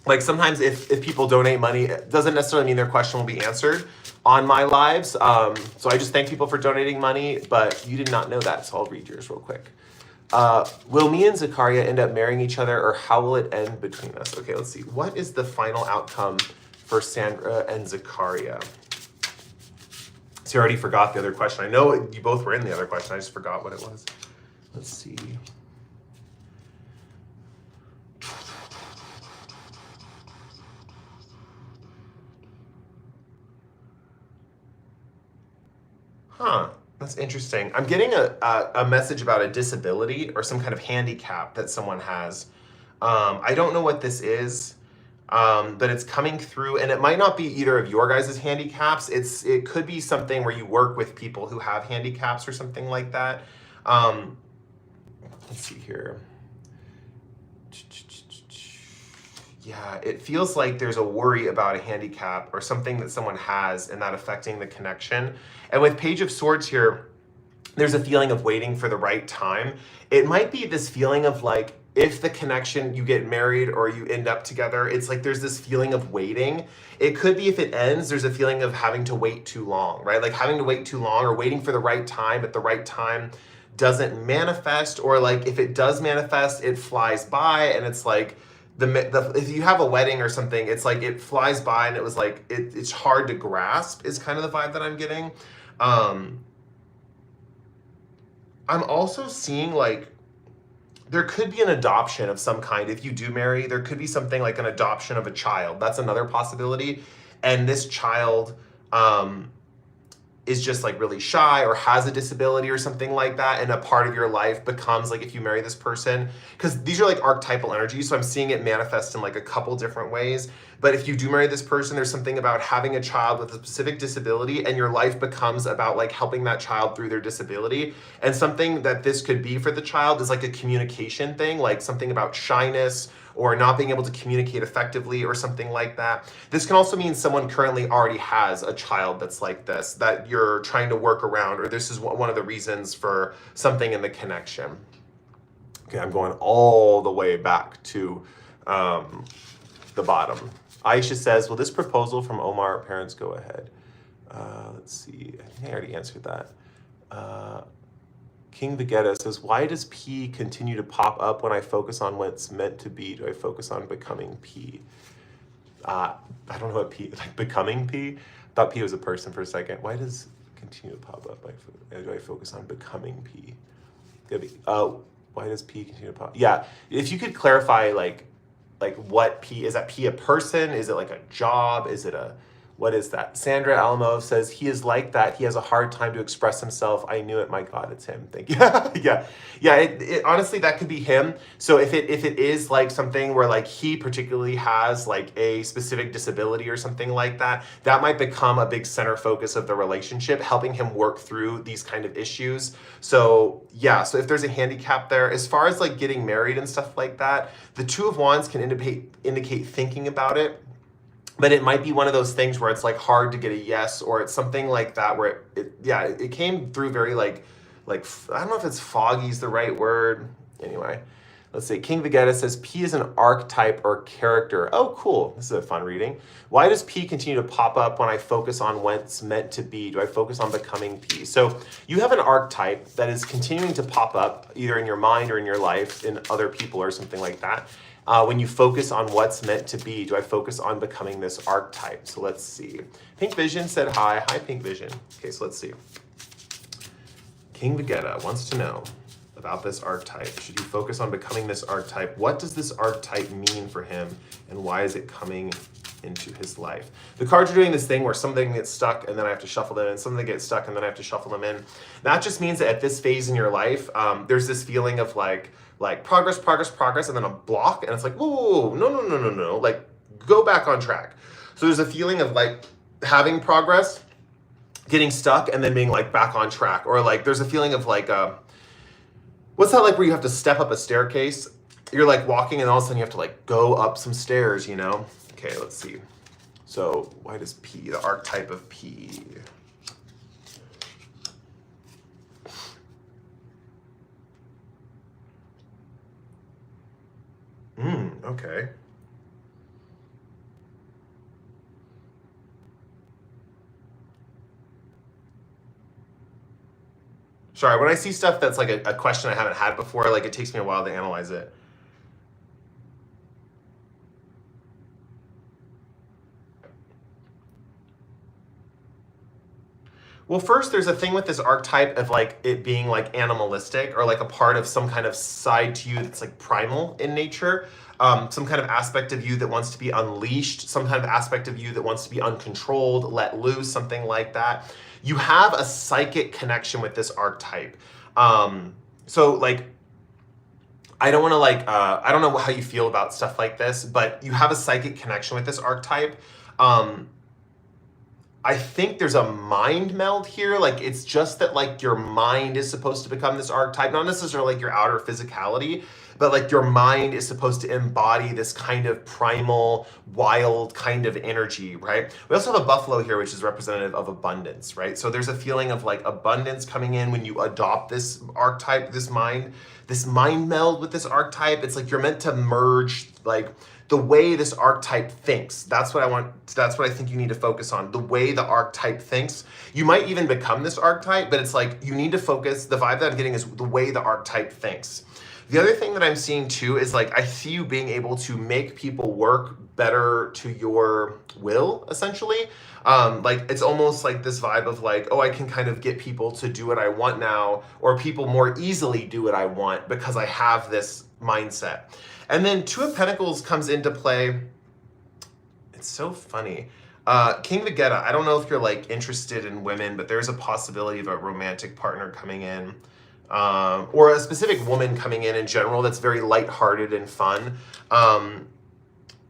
like sometimes if people donate money, it doesn't necessarily mean their question will be answered on my lives. So I just thank people for donating money, but you did not know that, so I'll read yours real quick. Will me and Zakaria end up marrying each other, or how will it end between us? Okay, let's see. What is the final outcome for Sandra and Zakaria? So you already forgot the other question. I know you both were in the other question. I just forgot what it was. Let's see. Huh, that's interesting. I'm getting a message about a disability or some kind of handicap that someone has. I don't know what this is, but it's coming through, and it might not be either of your guys' handicaps. It could be something where you work with people who have handicaps or something like that. Let's see here. Yeah, it feels like there's a worry about a handicap or something that someone has and that affecting the connection. And with Page of Swords here, there's a feeling of waiting for the right time. It might be this feeling of like, if the connection, you get married or you end up together, it's like there's this feeling of waiting. It could be if it ends, there's a feeling of having to wait too long, right? Like having to wait too long or waiting for the right time, but the right time doesn't manifest, or like if it does manifest, it flies by, and it's like, if you have a wedding or something, it's like it flies by and it was like it's hard to grasp is kind of the vibe that I'm getting. I'm also seeing like there could be an adoption of some kind. If you do marry, there could be something like an adoption of a child. That's another possibility. And this child is just like really shy or has a disability or something like that, and a part of your life becomes like, if you marry this person, because these are like archetypal energies, so I'm seeing it manifest in like a couple different ways. But if you do marry this person, there's something about having a child with a specific disability, and your life becomes about like helping that child through their disability. And something that this could be for the child is like a communication thing, like something about shyness or not being able to communicate effectively or something like that. This can also mean someone currently already has a child that's like this, that you're trying to work around, or this is one of the reasons for something in the connection. Okay, I'm going all the way back to the bottom. Aisha says, will this proposal from Omar parents go ahead? Let's see, I think I already answered that. King Vegeta says, why does P continue to pop up when I focus on what's meant to be? Do I focus on becoming P? I don't know what P, like becoming P? I thought P was a person for a second. Why does it continue to pop up? Do I focus on becoming P? Why does P continue to pop? Yeah, if you could clarify, like, like what P, is that P a person? Is it like a job? Is it a, what is that? Sandra Alamo says, he is like that. He has a hard time to express himself. I knew it. My God, it's him. Thank you. Yeah. It honestly, that could be him. So if it is like something where like he particularly has like a specific disability or something like that, that might become a big center focus of the relationship, helping him work through these kind of issues. So yeah, so if there's a handicap there, as far as like getting married and stuff like that, the Two of Wands can indicate thinking about it. But it might be one of those things where it's like hard to get a yes, or it's something like that where it came through very like I don't know if it's foggy is the right word. Anyway, let's see. King Vegeta says P is an archetype or character. Oh, cool. This is a fun reading. Why does P continue to pop up when I focus on what's meant to be? Do I focus on becoming P? So you have an archetype that is continuing to pop up either in your mind or in your life in other people or something like that. When you focus on what's meant to be, do I focus on becoming this archetype? So let's see. Pink Vision said hi. Hi, Pink Vision. Okay, so let's see. King Vegeta wants to know about this archetype. Should you focus on becoming this archetype? What does this archetype mean for him, and why is it coming into his life? The cards are doing this thing where something gets stuck and then I have to shuffle them in, something gets stuck and then I have to shuffle them in. That just means that at this phase in your life, there's this feeling of like progress, and then a block, and it's like, whoa, no, like go back on track. So there's a feeling of like having progress, getting stuck, and then being like back on track, or like there's a feeling of like, what's that like where you have to step up a staircase? You're like walking and all of a sudden you have to like go up some stairs, you know? Okay, let's see. So why does P, the archetype of P? Okay. Sorry, when I see stuff that's like a question I haven't had before, like it takes me a while to analyze it. Well, first, there's a thing with this archetype of like it being like animalistic or like a part of some kind of side to you that's like primal in nature. Some kind of aspect of you that wants to be unleashed, some kind of aspect of you that wants to be uncontrolled, let loose, something like that. You have a psychic connection with this archetype. So like, I don't want to like, I don't know how you feel about stuff like this, but you have a psychic connection with this archetype. I think there's a mind meld here. Like it's just that like your mind is supposed to become this archetype, not necessarily like your outer physicality, but like your mind is supposed to embody this kind of primal, wild kind of energy, right? We also have a buffalo here, which is representative of abundance, right? So there's a feeling of like abundance coming in when you adopt this archetype, this mind meld with this archetype. It's like you're meant to merge like the way this archetype thinks. That's what I think you need to focus on. The way the archetype thinks. You might even become this archetype, but it's like you need to focus, the vibe that I'm getting is the way the archetype thinks. The other thing that I'm seeing too is like, I see you being able to make people work better to your will, essentially. Like it's almost like this vibe of like, oh, I can kind of get people to do what I want now, or people more easily do what I want because I have this mindset. And then Two of Pentacles comes into play. It's so funny. King Vegeta, I don't know if you're like interested in women, but there's a possibility of a romantic partner coming in. Or a specific woman coming in general that's very lighthearted and fun.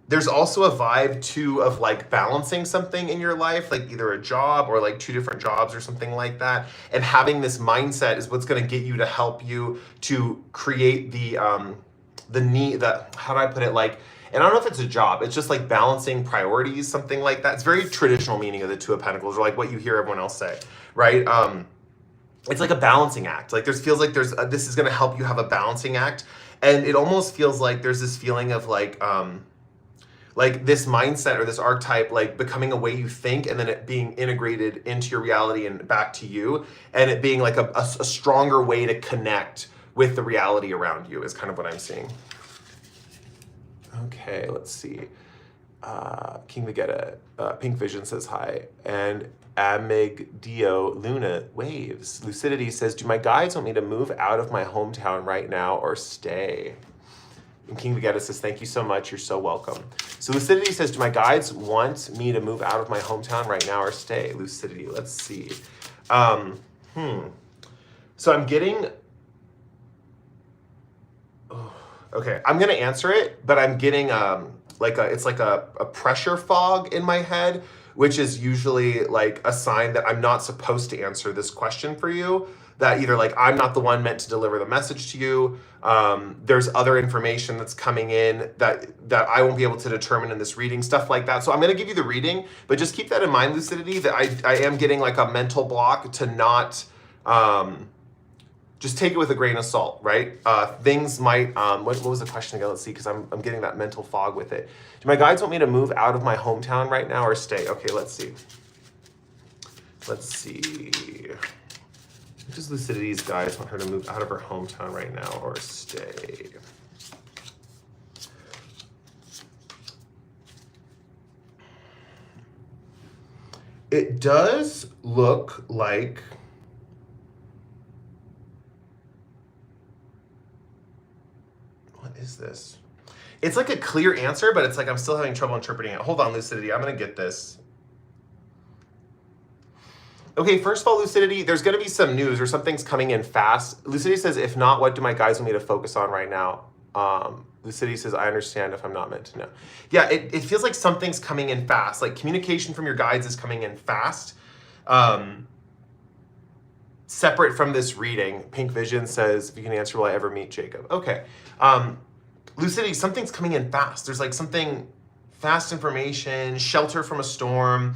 There's also a vibe too of like balancing something in your life, like either a job or like two different jobs or something like that. And having this mindset is what's going to get you to help you to create how do I put it? Like, and I don't know if it's a job, it's just like balancing priorities, something like that. It's very traditional meaning of the Two of Pentacles, or like what you hear everyone else say, right? It's like a balancing act. Like this feels like this is going to help you have a balancing act. And it almost feels like there's this feeling of like this mindset or this archetype, like becoming a way you think and then it being integrated into your reality and back to you. And it being like a stronger way to connect with the reality around you is kind of what I'm seeing. Okay, let's see. King Vegeta, Pink Vision says hi. And Amigdio Luna waves. Lucidity says, do my guides want me to move out of my hometown right now or stay? And King Vegeta says, thank you so much. You're so welcome. So Lucidity says, do my guides want me to move out of my hometown right now or stay? Lucidity, let's see. So I'm getting... Okay, I'm going to answer it, but I'm getting it's like a pressure fog in my head, which is usually like a sign that I'm not supposed to answer this question for you. That either like I'm not the one meant to deliver the message to you. There's other information that's coming in that I won't be able to determine in this reading, stuff like that. So I'm going to give you the reading, but just keep that in mind, Lucidity, that I am getting like a mental block to not, just take it with a grain of salt, right? Things might, what was the question again? Let's see, because I'm getting that mental fog with it. Do my guides want me to move out of my hometown right now or stay? Okay, let's see. Let's see. Does Lucidity's guides want her to move out of her hometown right now or stay? It does look like... What is this? It's like a clear answer, but it's like I'm still having trouble interpreting it. Hold on, Lucidity. I'm going to get this. Okay, first of all, Lucidity, there's going to be some news or something's coming in fast. Lucidity says, if not, what do my guides want me to focus on right now? Lucidity says, I understand if I'm not meant to know. Yeah, it feels like something's coming in fast. Like communication from your guides is coming in fast. Separate from this reading, Pink Vision says, if you can answer, will I ever meet Jacob? Okay. Lucidity, something's coming in fast. There's like something, fast information, shelter from a storm.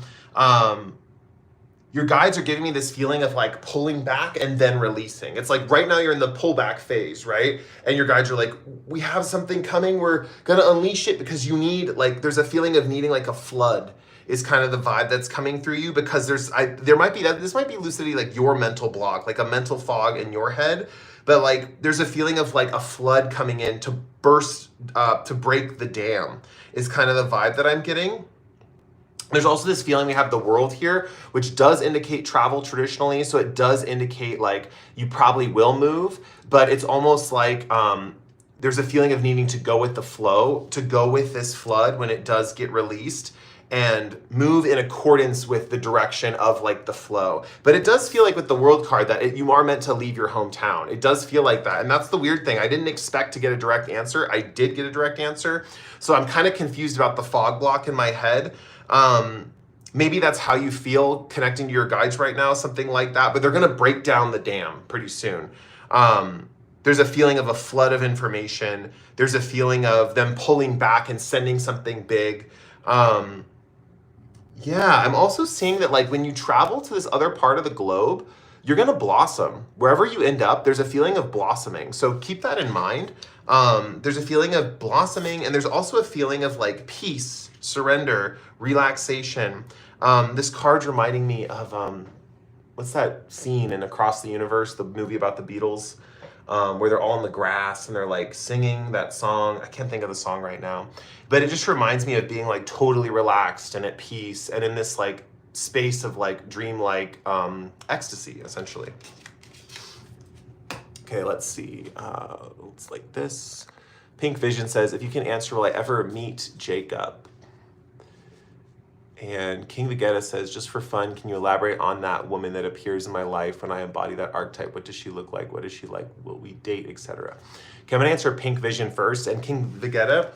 Your guides are giving me this feeling of like pulling back and then releasing. It's like right now you're in the pullback phase, right? And your guides are like, we have something coming. We're going to unleash it because you need, like, there's a feeling of needing like a flood is kind of the vibe that's coming through you, because this might be Lucidity, like your mental block, like a mental fog in your head. But like, there's a feeling of like a flood coming in to burst, to break the dam is kind of the vibe that I'm getting. There's also this feeling we have the world here, which does indicate travel traditionally. So it does indicate like you probably will move, but it's almost like there's a feeling of needing to go with the flow, to go with this flood when it does get released and move in accordance with the direction of like the flow. But it does feel like with the world card that you are meant to leave your hometown. It does feel like that. And that's the weird thing. I didn't expect to get a direct answer. I did get a direct answer. So I'm kind of confused about the fog block in my head. Maybe that's how you feel connecting to your guides right now, something like that, but they're going to break down the dam pretty soon. There's a feeling of a flood of information. There's a feeling of them pulling back and sending something big. Yeah, I'm also seeing that like when you travel to this other part of the globe, you're going to blossom. Wherever you end up, there's a feeling of blossoming. So keep that in mind. There's a feeling of blossoming, and there's also a feeling of like peace, surrender, relaxation. This card's reminding me of, what's that scene in Across the Universe, the movie about the Beatles, where they're all in the grass and they're like singing that song. I can't think of the song right now, but it just reminds me of being like totally relaxed and at peace and in this like space of like dreamlike ecstasy, essentially. Okay, let's see. It's like this. Pink Vision says, if you can answer, will I ever meet Jacob? And King Vegeta says, just for fun, can you elaborate on that woman that appears in my life when I embody that archetype? What does she look like? What is she like? Will we date, etc.? Okay, I'm gonna answer Pink Vision first. And King Vegeta,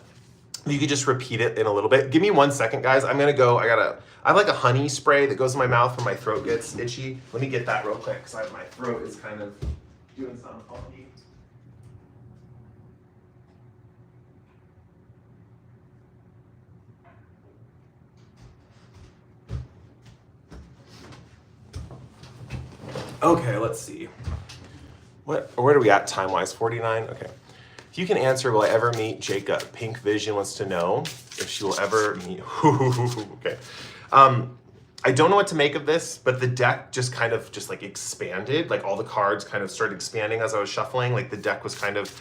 you could just repeat it in a little bit. Give me 1 second, guys. I'm gonna go, I have like a honey spray that goes in my mouth when my throat gets itchy. Let me get that real quick, because my throat is kind of doing something funky. Okay, let's see. Where are we at time-wise? 49? Okay. If you can answer, will I ever meet Jacob? Pink Vision wants to know if she will ever meet... Okay. I don't know what to make of this, but the deck just kind of just like expanded. Like all the cards kind of started expanding as I was shuffling. Like the deck was kind of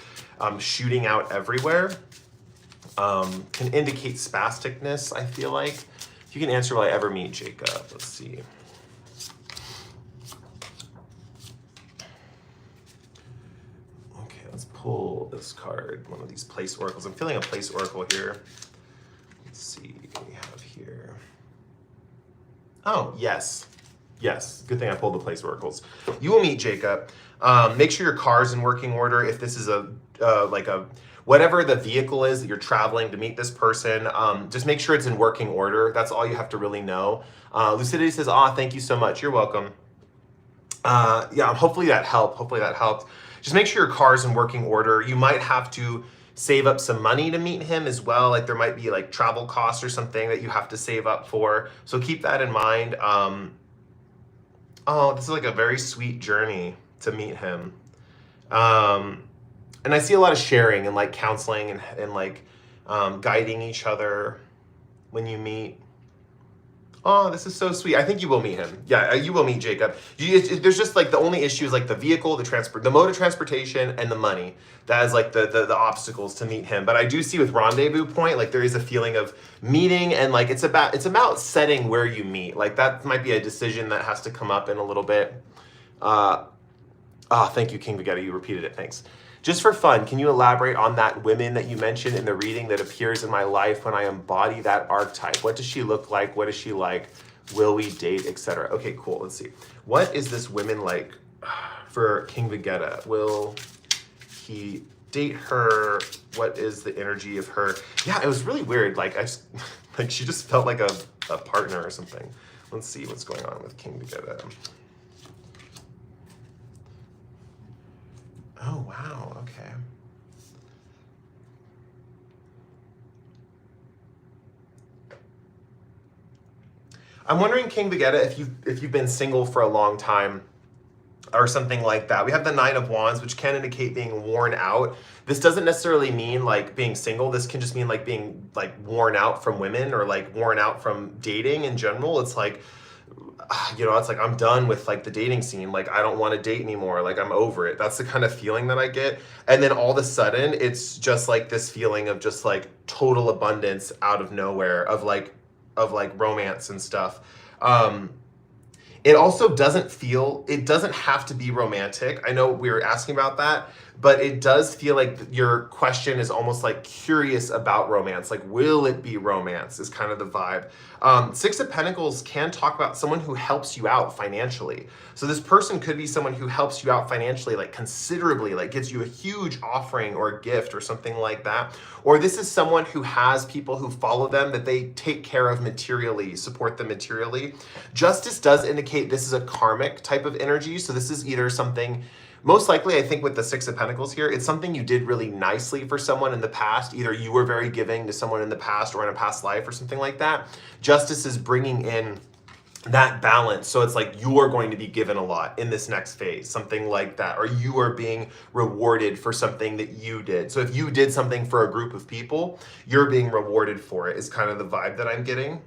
shooting out everywhere. Can indicate spasticness, I feel like. If you can answer, will I ever meet Jacob? Let's see. Let's pull this card, one of these place oracles. I'm feeling a place oracle here. Let's see what we have here. Oh, yes. Yes, good thing I pulled the place oracles. You will meet Jacob. Make sure your car's in working order. If this is whatever the vehicle is that you're traveling to meet this person, just make sure it's in working order. That's all you have to really know. Lucidity says, thank you so much. You're welcome. Yeah, hopefully that helped. Just make sure your car's in working order. You might have to save up some money to meet him as well. Like there might be like travel costs or something that you have to save up for. So keep that in mind. This is like a very sweet journey to meet him. And I see a lot of sharing and like counseling and like guiding each other when you meet. Oh, this is so sweet. I think you will meet him. Yeah, you will meet Jacob. There's just like the only issue is like the vehicle, the mode of transportation, and the money. That is like the obstacles to meet him. But I do see with rendezvous point, like there is a feeling of meeting, and like it's about setting where you meet. Like that might be a decision that has to come up in a little bit. Thank you, King Vegeta. You repeated it. Thanks. Just for fun, can you elaborate on that women that you mentioned in the reading that appears in my life when I embody that archetype? What does she look like? What is she like? Will we date, etc.? Okay, cool. Let's see. What is this woman like for King Vegeta? Will he date her? What is the energy of her? Yeah, it was really weird. Like she just felt like a partner or something. Let's see what's going on with King Vegeta. Oh, wow, okay. I'm wondering, King Vegeta, if you've been single for a long time or something like that. We have the Nine of Wands, which can indicate being worn out. This doesn't necessarily mean like being single. This can just mean like being like worn out from women or like worn out from dating in general. It's like, it's like I'm done with like the dating scene. Like I don't want to date anymore. Like I'm over it. That's the kind of feeling that I get. And then all of a sudden it's just like this feeling of just like total abundance out of nowhere of like romance and stuff. It also it doesn't have to be romantic. I know we were asking about that, but it does feel like your question is almost like curious about romance. Like, will it be romance is kind of the vibe. Six of Pentacles can talk about someone who helps you out financially. So this person could be someone who helps you out financially, like considerably, like gives you a huge offering or a gift or something like that. Or this is someone who has people who follow them that they take care of materially, support them materially. Justice does indicate this is a karmic type of energy. So this is either something, most likely, I think with the Six of Pentacles here, it's something you did really nicely for someone in the past. Either you were very giving to someone in the past or in a past life or something like that. Justice is bringing in that balance. So it's like you are going to be given a lot in this next phase, something like that. Or you are being rewarded for something that you did. So if you did something for a group of people, you're being rewarded for it is kind of the vibe that I'm getting.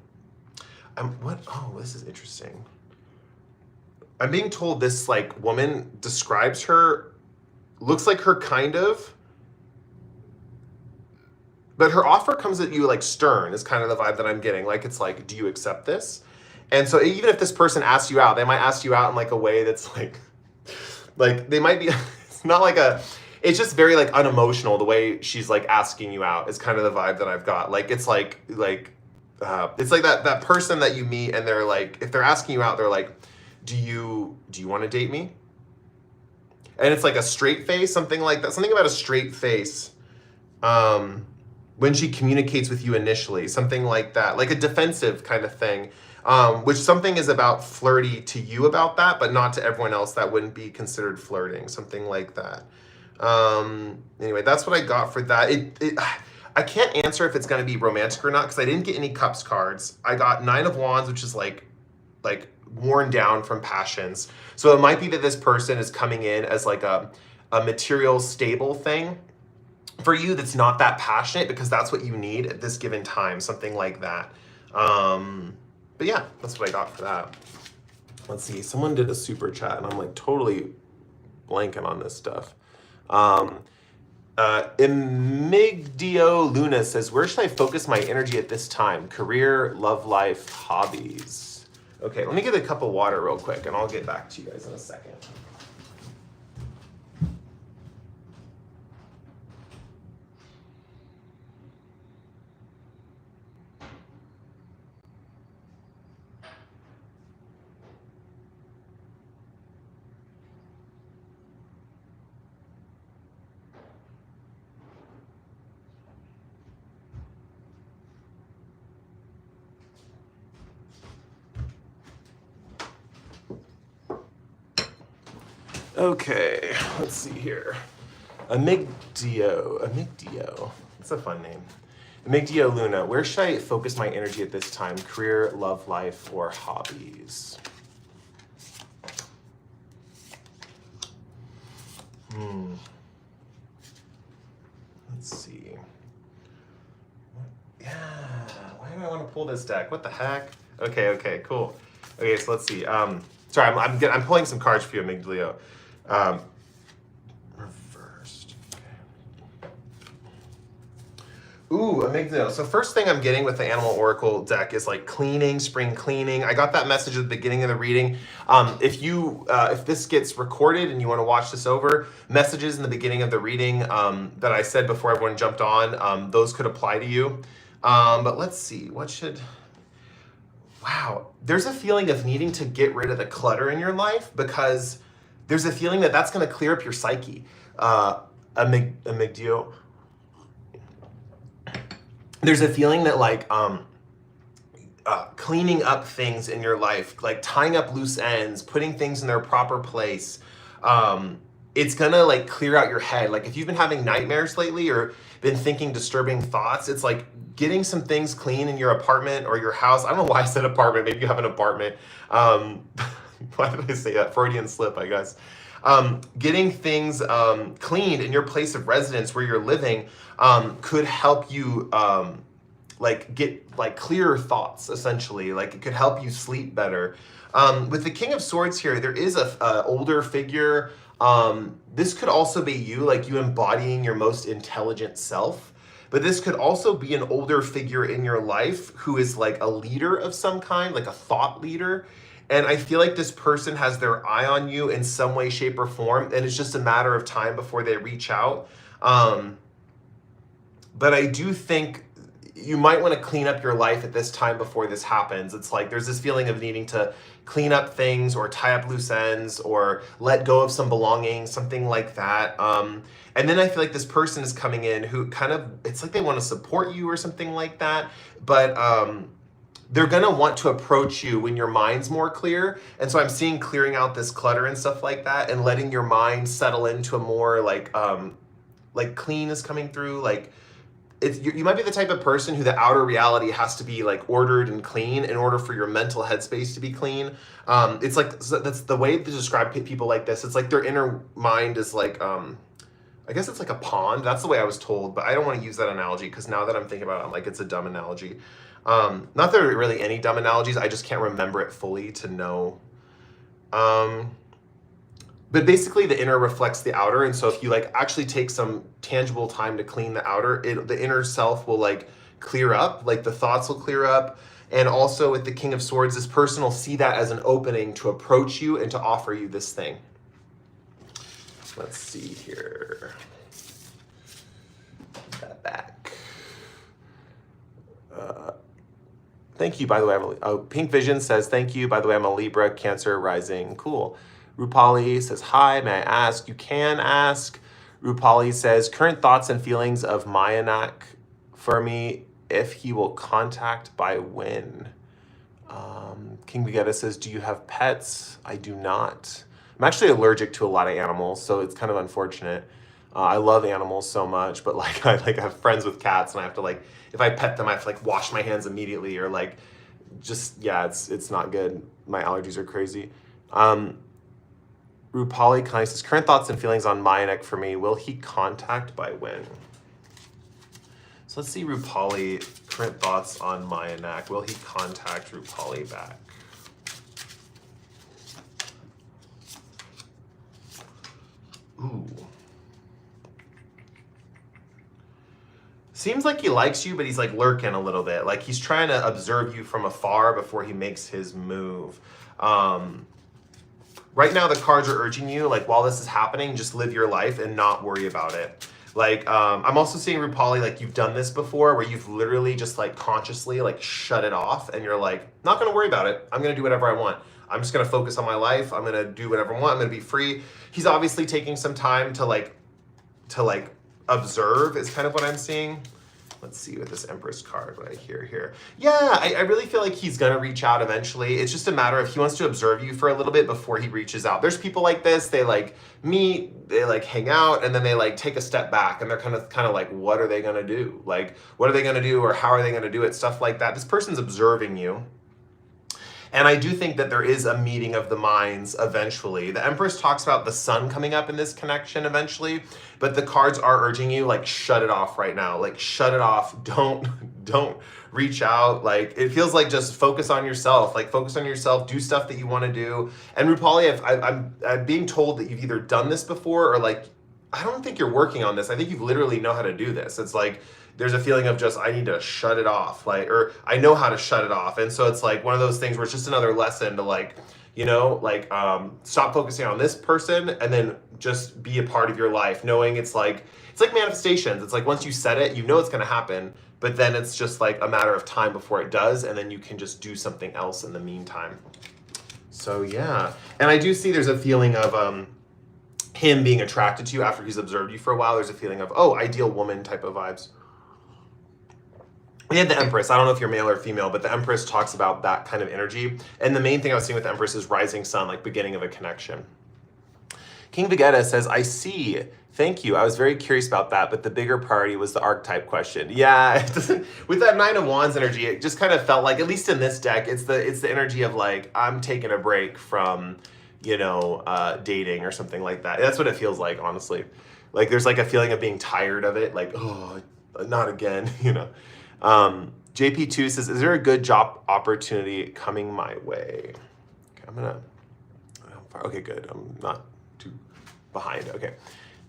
This is interesting. I'm being told this like woman describes her, looks like her kind of, but her offer comes at you like stern is kind of the vibe that I'm getting. Like, it's like, do you accept this? And so even if this person asks you out, they might ask you out in like a way that's like they might be, it's not like it's just very like unemotional. The way she's like asking you out is kind of the vibe that I've got. Like, it's like that person that you meet and they're like, if they're asking you out, they're like, do you want to date me? And it's like a straight face, something like that. Something about a straight face when she communicates with you initially, something like that, like a defensive kind of thing, which something is about flirty to you about that, but not to everyone else. That wouldn't be considered flirting, something like that. Anyway, that's what I got for that. I can't answer if it's going to be romantic or not because I didn't get any cups cards. I got Nine of Wands, which is like worn down from passions. So it might be that this person is coming in as like a material stable thing for you that's not that passionate because that's what you need at this given time, something like that. But yeah, that's what I got for that. Let's see, someone did a super chat and I'm like totally blanking on this stuff. Imigdio Luna says, where should I focus my energy at this time? Career, love life, hobbies. Okay, let me get a cup of water real quick and I'll get back to you guys in a second. Okay, let's see here. Amigdio. That's a fun name. Amigdio Luna. Where should I focus my energy at this time? Career, love life, or hobbies? Let's see. Yeah. Why do I want to pull this deck? What the heck? Okay, cool. Okay, so let's see. Sorry, I'm pulling some cards for you, Amigdio. Reversed. Okay. Ooh, Amigdio. So first thing I'm getting with the Animal Oracle deck is like cleaning, spring cleaning. I got that message at the beginning of the reading. If this gets recorded and you want to watch this over, messages in the beginning of the reading that I said before everyone jumped on, those could apply to you. But let's see, wow, there's a feeling of needing to get rid of the clutter in your life because there's a feeling that that's going to clear up your psyche. Amigdio. There's a feeling that like cleaning up things in your life, like tying up loose ends, putting things in their proper place, it's gonna like clear out your head. Like if you've been having nightmares lately or been thinking disturbing thoughts, it's like getting some things clean in your apartment or your house. I don't know why I said apartment. Maybe you have an apartment. Why did I say that? Freudian slip, I guess. Getting things cleaned in your place of residence where you're living could help you get like clearer thoughts, essentially. Like it could help you sleep better. With the King of Swords here, there is a older figure. This could also be you, like you embodying your most intelligent self. But this could also be an older figure in your life who is like a leader of some kind, like a thought leader. And I feel like this person has their eye on you in some way, shape, or form. And it's just a matter of time before they reach out. But I do think you might want to clean up your life at this time before this happens. It's like there's this feeling of needing to clean up things or tie up loose ends or let go of some belongings, something like that. And then I feel like this person is coming in who kind of, it's like they want to support you or something like that. But they're going to want to approach you when your mind's more clear. And so I'm seeing clearing out this clutter and stuff like that and letting your mind settle into a more like clean is coming through. Like you might be the type of person who the outer reality has to be like ordered and clean in order for your mental headspace to be clean. It's like, that's the way to describe people like this. It's like their inner mind is like, I guess it's like a pond. That's the way I was told, but I don't want to use that analogy because now that I'm thinking about it, I'm like, it's a dumb analogy. Not that there are really any dumb analogies. I just can't remember it fully to know. But basically the inner reflects the outer. And so if you like actually take some tangible time to clean the outer, the inner self will like clear up, like the thoughts will clear up. And also with the King of Swords, this person will see that as an opening to approach you and to offer you this thing. Let's see here. Put that back. Thank you, by the way. Pink Vision says, thank you. By the way, I'm a Libra, Cancer, rising. Cool. Rupali says, hi, may I ask? You can ask. Rupali says, current thoughts and feelings of Mayanak for me, if he will contact by when? King Vegeta says, do you have pets? I do not. I'm actually allergic to a lot of animals, so it's kind of unfortunate. I love animals so much, but like I have friends with cats, and I have to like, if I pet them, I have to like wash my hands immediately, or like, just yeah, it's not good. My allergies are crazy. Rupali Kai says, current thoughts and feelings on Mayanek for me. Will he contact by when? So let's see Rupali, current thoughts on Mayanek. Will he contact Rupali back? Ooh. Seems like he likes you, but he's like lurking a little bit. Like he's trying to observe you from afar before he makes his move. Right now the cards are urging you, like while this is happening, just live your life and not worry about it. Like I'm also seeing Rupali, like you've done this before where you've literally just like consciously like shut it off and you're like, not gonna worry about it. I'm gonna do whatever I want. I'm just gonna focus on my life. I'm gonna do whatever I want. I'm gonna be free. He's obviously taking some time to like observe is kind of what I'm seeing. Let's see with this Empress card, what I hear here. Yeah, I really feel like he's going to reach out eventually. It's just a matter of he wants to observe you for a little bit before he reaches out. There's people like this, they like meet, they like hang out, and then they like take a step back and they're kind of like, what are they going to do? Like, what are they going to do or how are they going to do it? Stuff like that. This person's observing you. And I do think that there is a meeting of the minds eventually. The Empress talks about the sun coming up in this connection eventually, but the cards are urging you, like, shut it off right now. Like, shut it off. Don't reach out. Like, it feels like just focus on yourself. Like, focus on yourself. Do stuff that you want to do. And Rupali, I'm being told that you've either done this before or, like, I don't think you're working on this. I think you literally know how to do this. It's like, there's a feeling of just, I need to shut it off, like, or I know how to shut it off. And so it's like one of those things where it's just another lesson to like, you know, like, stop focusing on this person and then just be a part of your life, knowing it's like manifestations. It's like once you set it, you know it's going to happen, but then it's just like a matter of time before it does. And then you can just do something else in the meantime. So yeah. And I do see there's a feeling of, him being attracted to you after he's observed you for a while. There's a feeling of, oh, ideal woman type of vibes. We had the Empress. I don't know if you're male or female, but the Empress talks about that kind of energy. And the main thing I was seeing with the Empress is rising sun, like beginning of a connection. King Vegeta says, I see. Thank you. I was very curious about that, but the bigger priority was the archetype question. Yeah, it doesn't, with that Nine of Wands energy, it just kind of felt like, at least in this deck, it's the energy of like, I'm taking a break from, you know, dating or something like that. That's what it feels like, honestly. Like there's like a feeling of being tired of it, like, oh, not again, you know. JP2 says, is there a good job opportunity coming my way? Okay, okay, good. I'm not too behind. Okay.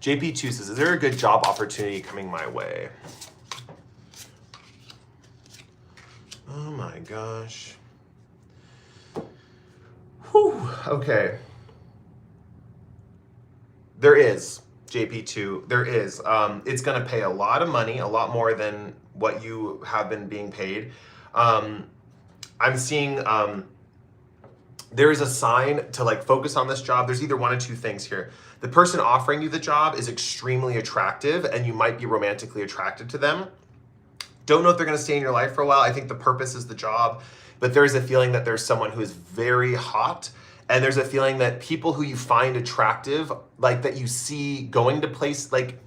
JP2 says, is there a good job opportunity coming my way? Oh my gosh. Whew. Okay. There is, JP2, there is. It's going to pay a lot of money, a lot more than what you have been being paid. I'm seeing there is a sign to like focus on this job. There's either one of two things here. The person offering you the job is extremely attractive and you might be romantically attracted to them. Don't know if they're going to stay in your life for a while. I think the purpose is the job, but there's a feeling that there's someone who is very hot. And there's a feeling that people who you find attractive, like that you see going to place, like,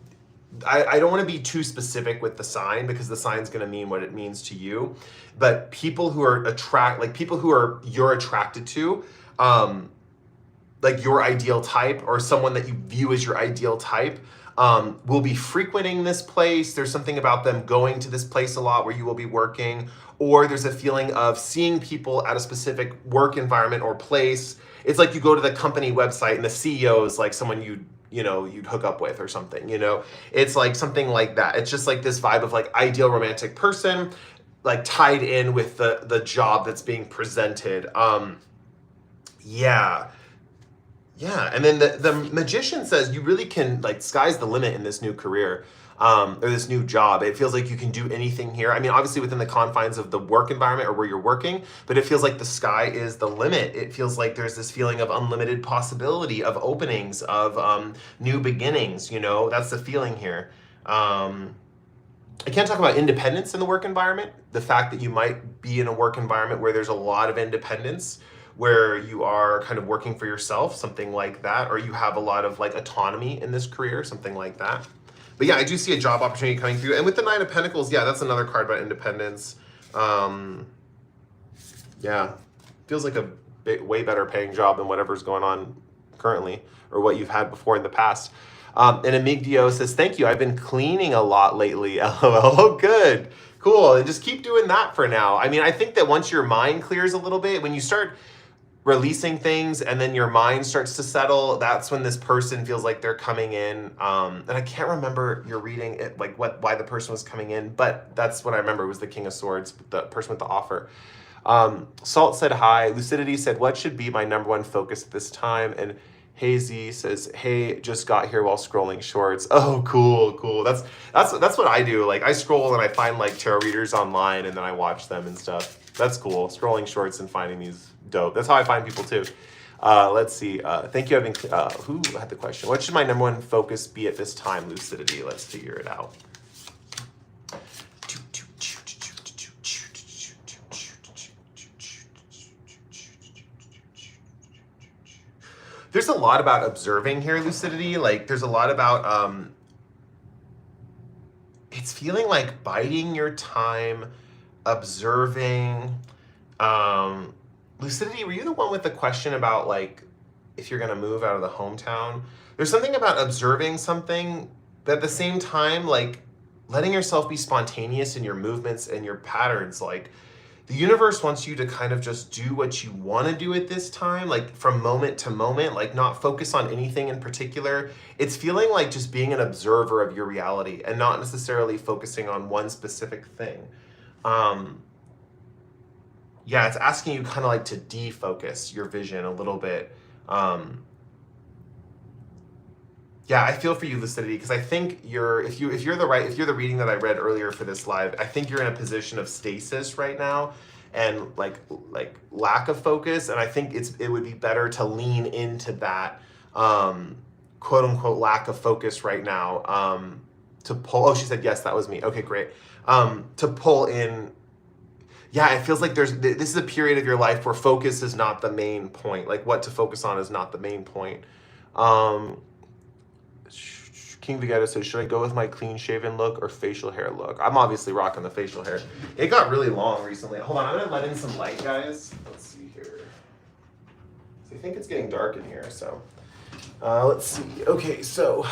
I don't want to be too specific with the sign because the sign's going to mean what it means to you. But people who are you're attracted to, like your ideal type or someone that you view as your ideal type, will be frequenting this place. There's something about them going to this place a lot where you will be working, or there's a feeling of seeing people at a specific work environment or place. It's like you go to the company website and the CEO is like someone you'd hook up with or something, you know? It's like something like that. It's just like this vibe of like ideal romantic person, like tied in with the job that's being presented. Yeah. And then the magician says you really can, like, sky's the limit in this new career, or this new job. It feels like you can do anything here. I mean, obviously within the confines of the work environment or where you're working, but it feels like the sky is the limit. It feels like there's this feeling of unlimited possibility, of openings, of new beginnings, you know? That's the feeling here. I can't talk about independence in the work environment. The fact that you might be in a work environment where there's a lot of independence, where you are kind of working for yourself, something like that, or you have a lot of like autonomy in this career, something like that. But yeah, I do see a job opportunity coming through. And with the Nine of Pentacles, yeah, that's another card about independence. Yeah, feels like a way better paying job than whatever's going on currently or what you've had before in the past. And Amigdio says, thank you. I've been cleaning a lot lately. LOL. Oh, good. Cool. And just keep doing that for now. I mean, I think that once your mind clears a little bit, when you start releasing things and then your mind starts to settle, that's when this person feels like they're coming in. And I can't remember your reading it, like why the person was coming in, but that's what I remember. It was the King of Swords, the person with the offer. Salt said hi. Lucidity said, what should be my #1 focus at this time? And Hazy says, hey, just got here while scrolling shorts. Oh, cool. That's what I do. Like I scroll and I find like tarot readers online and then I watch them and stuff. That's cool. Scrolling shorts and finding these dope. That's how I find people too. Let's see. Thank you. Who had the question? What should my #1 focus be at this time? Lucidity. Let's figure it out. there's a lot about observing here, lucidity. Like there's a lot about it's feeling like biding your time, observing. Lucidity, were you the one with the question about like if you're gonna move out of the hometown? There's something about observing something, but at the same time, like letting yourself be spontaneous in your movements and your patterns. Like the universe wants you to kind of just do what you want to do at this time, like from moment to moment, like not focus on anything in particular. It's feeling like just being an observer of your reality and not necessarily focusing on one specific thing. Yeah, it's asking you kind of like to defocus your vision a little bit. Yeah, I feel for you, lucidity, because I think if you're the reading that I read earlier for this live, I think you're in a position of stasis right now and like lack of focus, and I think it would be better to lean into that quote unquote lack of focus right now, to pull. Oh, she said yes, that was me. Okay, great. To pull in. Yeah, it feels like this is a period of your life where focus is not the main point. Like what to focus on is not the main point. King Vegeta says, should I go with my clean shaven look or facial hair look? I'm obviously rocking the facial hair. It got really long recently. Hold on, I'm gonna let in some light, guys. Let's see here. So I think it's getting dark in here, so let's see. Okay, so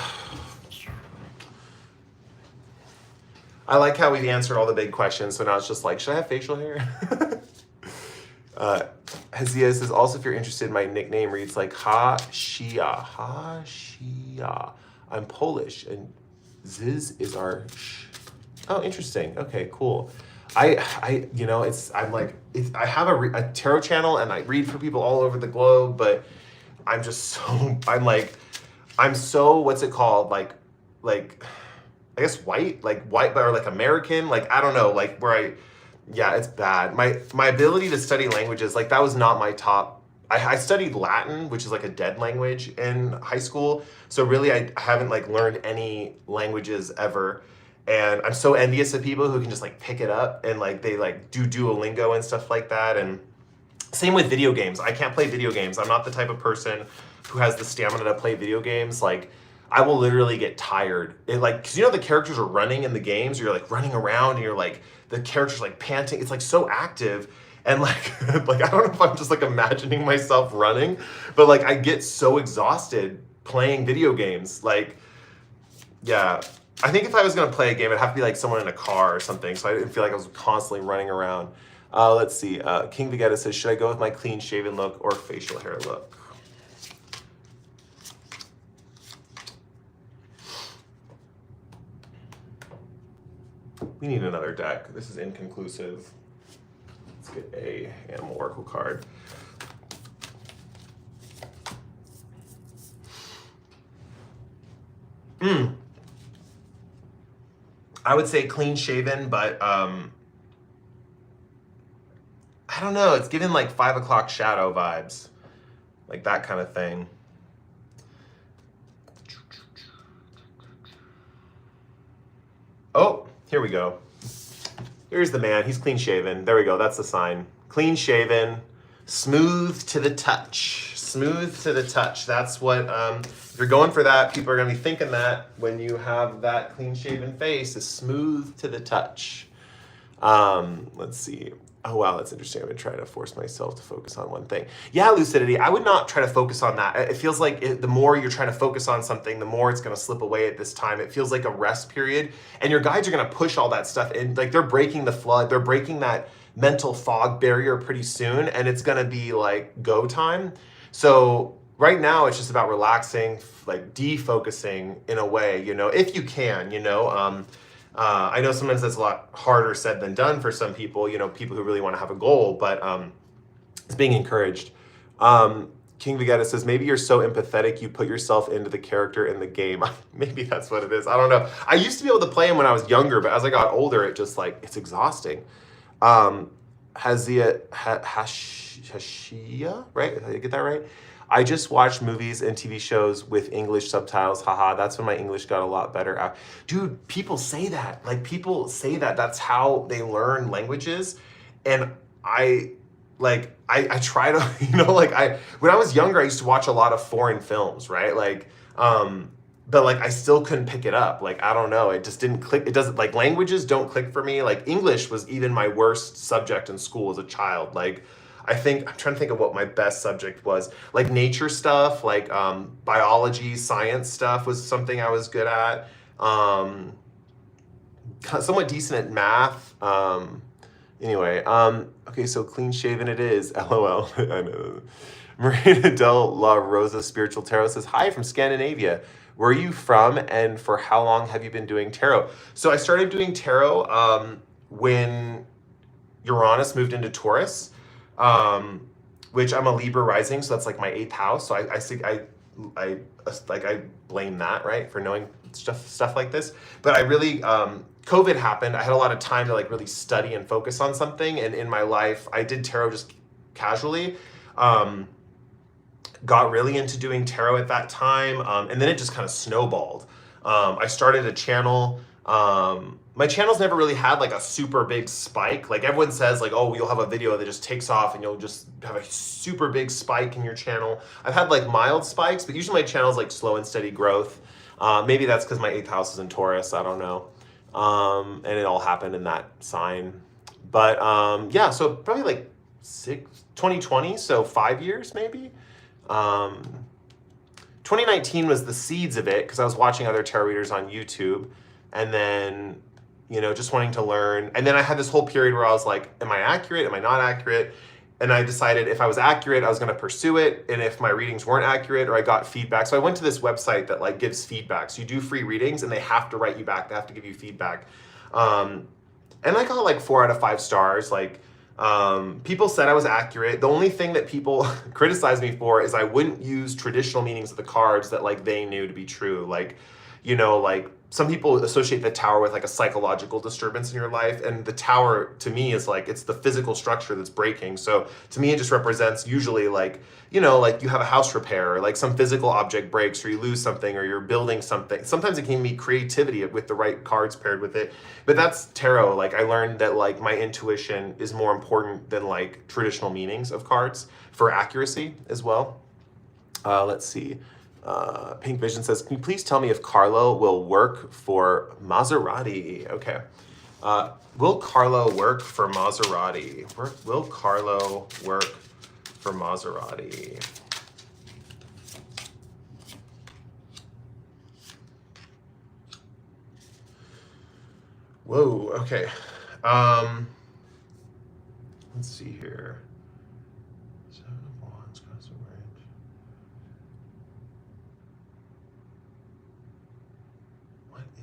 I like how we've answered all the big questions, so now it's just like, should I have facial hair? Hezia says, also if you're interested, my nickname reads like Ha-Shia. Ha-Shia. I'm Polish, and Ziz is our Oh, interesting. Okay, cool. I have a tarot channel, and I read for people all over the globe, but I'm so, what's it called? Like, I guess white, or like American, like, I don't know, like yeah, it's bad. My ability to study languages, like that was not my top. I studied Latin, which is like a dead language in high school. So really I haven't like learned any languages ever. And I'm so envious of people who can just like pick it up and like they like do Duolingo and stuff like that. And same with video games. I can't play video games. I'm not the type of person who has the stamina to play video games. Like I will literally get tired. Cause the characters are running in the games, you're like running around and you're like, the character's like panting. It's like so active. And like, I don't know if I'm just like imagining myself running, but like I get so exhausted playing video games. Like, yeah, I think if I was gonna play a game, it'd have to be like someone in a car or something. So I didn't feel like I was constantly running around. Let's see, King Vegeta says, should I go with my clean shaven look or facial hair look? We need another deck. This is inconclusive. Let's get a Animal Oracle card. I would say clean shaven, but I don't know. It's giving like 5 o'clock shadow vibes, like that kind of thing. Oh, here we go. Here's the man. He's clean shaven. There we go. That's the sign. Clean shaven, smooth to the touch. Smooth to the touch. That's what, if you're going for that, people are going to be thinking that when you have that clean shaven face, is smooth to the touch. Let's see. Oh, wow, that's interesting. I've been trying to force myself to focus on one thing. Yeah, lucidity. I would not try to focus on that. It feels like the more you're trying to focus on something, the more it's going to slip away at this time. It feels like a rest period. And your guides are going to push all that stuff in. Like they're breaking the flood. They're breaking that mental fog barrier pretty soon. And it's going to be like go time. So right now it's just about relaxing, like defocusing in a way, if you can, I know sometimes that's a lot harder said than done for some people, people who really want to have a goal, but it's being encouraged. King Vegeta says, maybe you're so empathetic you put yourself into the character in the game. Maybe that's what it is. I don't know. I used to be able to play him when I was younger, but as I got older, it just like, it's exhausting. Hashia, right? Did I get that right? I just watched movies and TV shows with English subtitles. Haha, that's when my English got a lot better. Dude, people say that. Like, people say that that's how they learn languages. And I try to, like when I was younger, I used to watch a lot of foreign films, right? But like I still couldn't pick it up. Like, I don't know. It just didn't click. It doesn't, like, languages don't click for me. Like, English was even my worst subject in school as a child. Like, I'm trying to think of what my best subject was. Like, nature stuff, like biology, science stuff was something I was good at. Um, Somewhat decent at math. Anyway, okay, so clean shaven it is. LOL. I know. Marina Del La Rosa Spiritual Tarot says, hi from Scandinavia. Where are you from, and for how long have you been doing tarot? So I started doing tarot when Uranus moved into Taurus, which I'm a Libra rising, so that's like my 8th house. So I blame that, right, for knowing stuff like this. But I really, COVID happened. I had a lot of time to like really study and focus on something, and in my life, I did tarot just casually. Got really into doing tarot at that time, and then it just kind of snowballed. I started a channel. My channel's never really had like a super big spike. Like, everyone says, like, oh, you'll have a video that just takes off and you'll just have a super big spike in your channel. I've had like mild spikes, but usually my channel's like slow and steady growth. Maybe that's because my 8th house is in Taurus. I don't know. And it all happened in that sign. But yeah, so probably like 2020, so 5 years maybe. 2019 was the seeds of it, because I was watching other tarot readers on YouTube, and then, just wanting to learn. And then I had this whole period where I was like, am I accurate? Am I not accurate? And I decided if I was accurate, I was going to pursue it. And if my readings weren't accurate or I got feedback. So I went to this website that like gives feedback. So you do free readings and they have to write you back. They have to give you feedback. And I got like 4 out of 5 stars. Like, people said I was accurate. The only thing that people criticized me for is I wouldn't use traditional meanings of the cards that like they knew to be true. Like, like some people associate the tower with like a psychological disturbance in your life, and the tower to me is like, it's the physical structure that's breaking. So to me, it just represents usually like, like you have a house repair, or like some physical object breaks, or you lose something, or you're building something. Sometimes it can be creativity with the right cards paired with it. But that's tarot. Like, I learned that like my intuition is more important than like traditional meanings of cards for accuracy as well. Let's see. Pink Vision says, can you please tell me if Carlo will work for Maserati? Okay. Will Carlo work for Maserati? Will Carlo work for Maserati? Whoa, okay. Let's see here.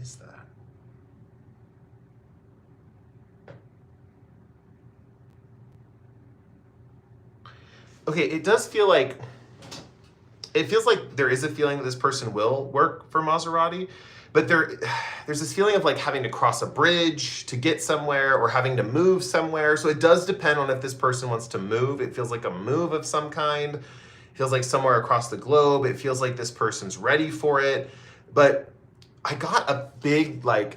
Is that? Okay, it does feel like, it feels like there is a feeling that this person will work for Maserati, but there's this feeling of like having to cross a bridge to get somewhere, or having to move somewhere. So it does depend on if this person wants to move. It feels like a move of some kind. It feels like somewhere across the globe. It feels like this person's ready for it. But I got a big like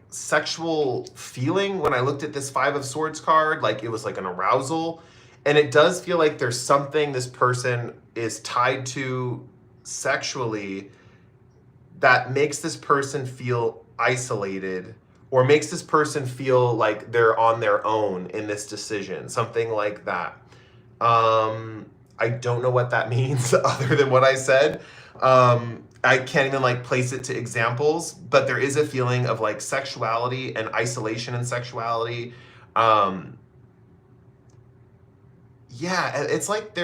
sexual feeling when I looked at this 5 of Swords card. Like, it was like an arousal, and it does feel like there's something this person is tied to sexually that makes this person feel isolated, or makes this person feel like they're on their own in this decision, something like that. I don't know what that means other than what I said. I can't even like place it to examples, but there is a feeling of like sexuality and isolation in sexuality. Yeah, it's like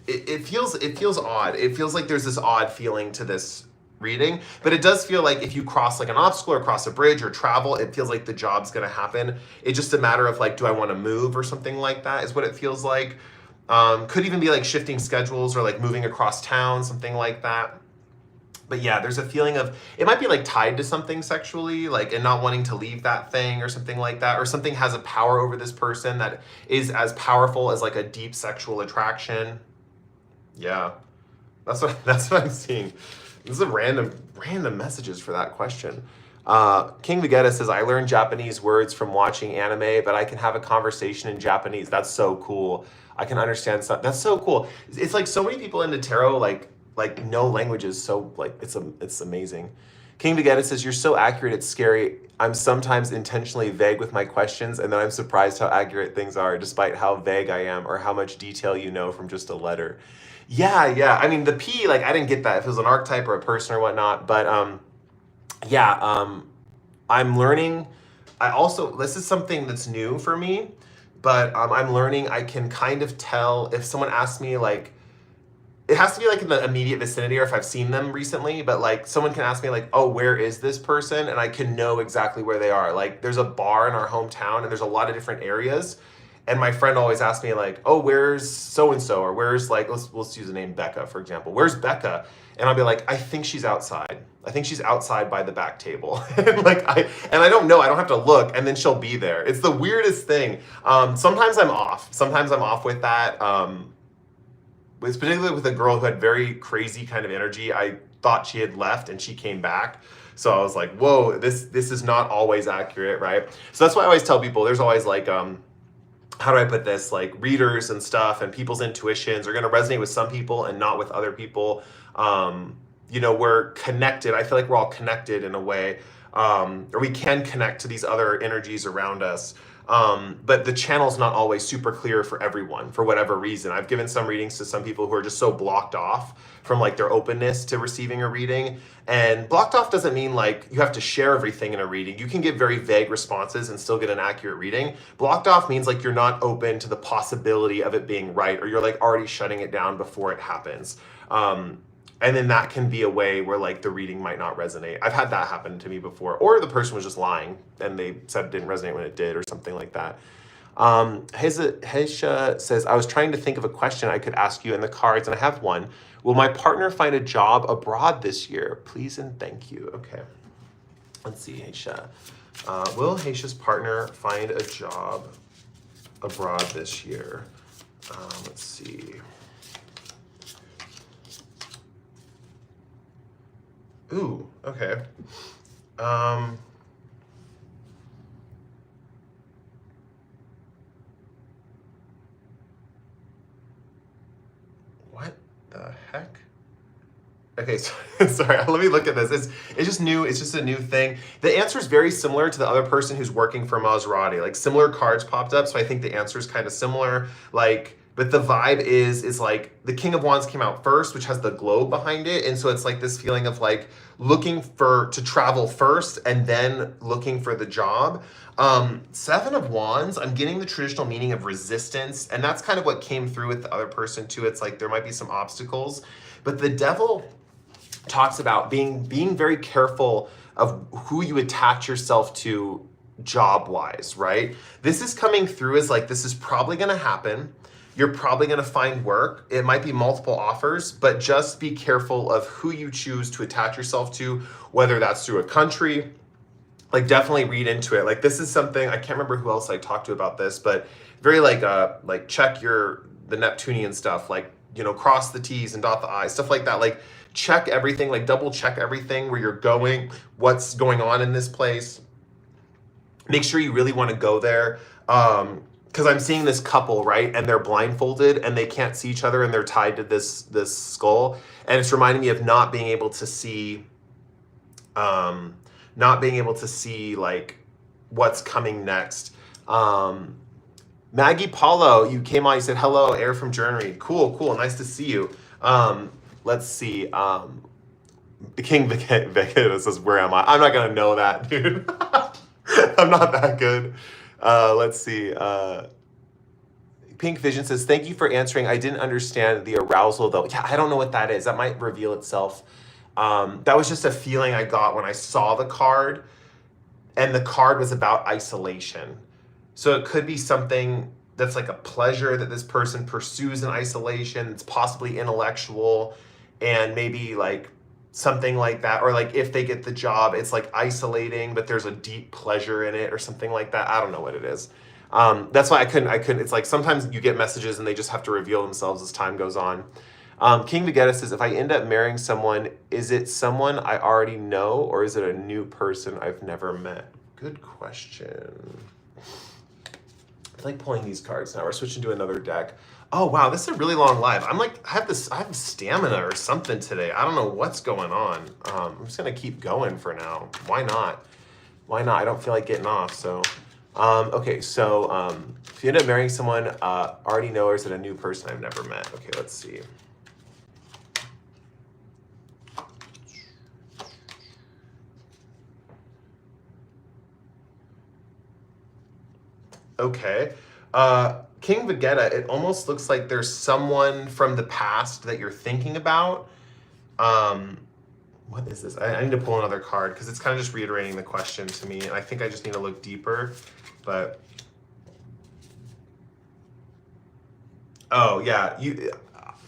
it feels odd. It feels like there's this odd feeling to this reading, but it does feel like if you cross like an obstacle or cross a bridge or travel, it feels like the job's gonna happen. It's just a matter of like, do I want to move or something like that is what it feels like. Could even be like shifting schedules, or like moving across town, something like that. But yeah, there's a feeling of, it might be like tied to something sexually, like, and not wanting to leave that thing or something like that, or something has a power over this person that is as powerful as like a deep sexual attraction. Yeah, that's what I'm seeing. This is a random messages for that question. King Vegeta says, I learned Japanese words from watching anime, but I can have a conversation in Japanese. That's so cool. I can understand stuff. That's so cool. It's like so many people into tarot like know languages. So like it's amazing. King Vegeta says, you're so accurate, it's scary. I'm sometimes intentionally vague with my questions, and then I'm surprised how accurate things are, despite how vague I am or how much detail you know from just a letter. Yeah. I mean, the P, like, I didn't get that if it was an archetype or a person or whatnot, but I'm learning. I also, this is something that's new for me, but I'm learning I can kind of tell if someone asks me, like, it has to be like in the immediate vicinity or if I've seen them recently, but like someone can ask me like, oh, where is this person? And I can know exactly where they are. Like there's a bar in our hometown and there's a lot of different areas. And my friend always asks me like, oh, where's so-and-so? Or where's like, let's use the name Becca, for example. Where's Becca? And I'll be like, I think she's outside. I think she's outside by the back table. And like I don't know, I don't have to look, and then she'll be there. It's the weirdest thing. Sometimes I'm off. Sometimes I'm off with that. It's particularly with a girl who had very crazy kind of energy. I thought she had left and she came back. So I was like, whoa, this is not always accurate, right? So that's why I always tell people there's always like, how do I put this? Like readers and stuff and people's intuitions are going to resonate with some people and not with other people. We're connected. I feel like we're all connected in a way, or we can connect to these other energies around us. But the channel's not always super clear for everyone for whatever reason. I've given some readings to some people who are just so blocked off from like their openness to receiving a reading. And blocked off doesn't mean like you have to share everything in a reading. You can give very vague responses and still get an accurate reading. Blocked off means like you're not open to the possibility of it being right, or you're like already shutting it down before it happens. And then that can be a way where like the reading might not resonate. I've had that happen to me before. Or the person was just lying and they said it didn't resonate when it did or something like that. Hesha says, I was trying to think of a question I could ask you in the cards, and I have one. Will my partner find a job abroad this year? Please and thank you. Okay. Let's see, Hesha. Will Hesha's partner find a job abroad this year? Let's see. Ooh, okay. What the heck? Okay, sorry, let me look at this. It's just new, it's just a new thing. The answer is very similar to the other person who's working for Maserati. Like similar cards popped up, so I think the answer is kind of similar. But the vibe is like the King of Wands came out first, which has the globe behind it. And so it's like this feeling of like looking to travel first and then looking for the job. Seven of Wands, I'm getting the traditional meaning of resistance. And that's kind of what came through with the other person too. It's like there might be some obstacles. But the Devil talks about being very careful of who you attach yourself to job-wise, right? This is coming through as like, this is probably going to happen. You're probably going to find work. It might be multiple offers, but just be careful of who you choose to attach yourself to, whether that's through a country. Like definitely read into it. Like this is something, I can't remember who else I talked to about this, but very like check the Neptunian stuff, like, cross the T's and dot the I's, stuff like that. Like check everything, like double check everything, where you're going, what's going on in this place. Make sure you really want to go there. Because I'm seeing this couple, right? And they're blindfolded and they can't see each other and they're tied to this skull. And it's reminding me of not being able to see like what's coming next. Maggie Paulo, you came on, you said, hello, Air from Germany. Cool, nice to see you. Let's see. King Vegeta says, where am I? I'm not gonna know that, dude. I'm not that good. Let's see. Pink Vision says, thank you for answering. I didn't understand the arousal though. Yeah, I don't know what that is. That might reveal itself. That was just a feeling I got when I saw the card, and the card was about isolation. So it could be something that's like a pleasure that this person pursues in isolation. It's possibly intellectual, and maybe like something like that. Or like if they get the job, it's like isolating, but there's a deep pleasure in it or something like that. I don't know what it is. That's why I couldn't, it's like sometimes you get messages and they just have to reveal themselves as time goes on. King Vegeta says, if I end up marrying someone, is it someone I already know or is it a new person I've never met? Good question. I like pulling these cards now. We're switching to another deck. Oh wow, this is a really long live. I have stamina or something today. I don't know what's going on. I'm just gonna keep going for now. Why not? Why not? I don't feel like getting off. So, okay. So, if you end up marrying someone already know, or is it a new person I've never met? Okay, let's see. Okay. King Vegeta, it almost looks like there's someone from the past that you're thinking about. What is this? I need to pull another card because it's kind of just reiterating the question to me. And I think I just need to look deeper. But, oh yeah,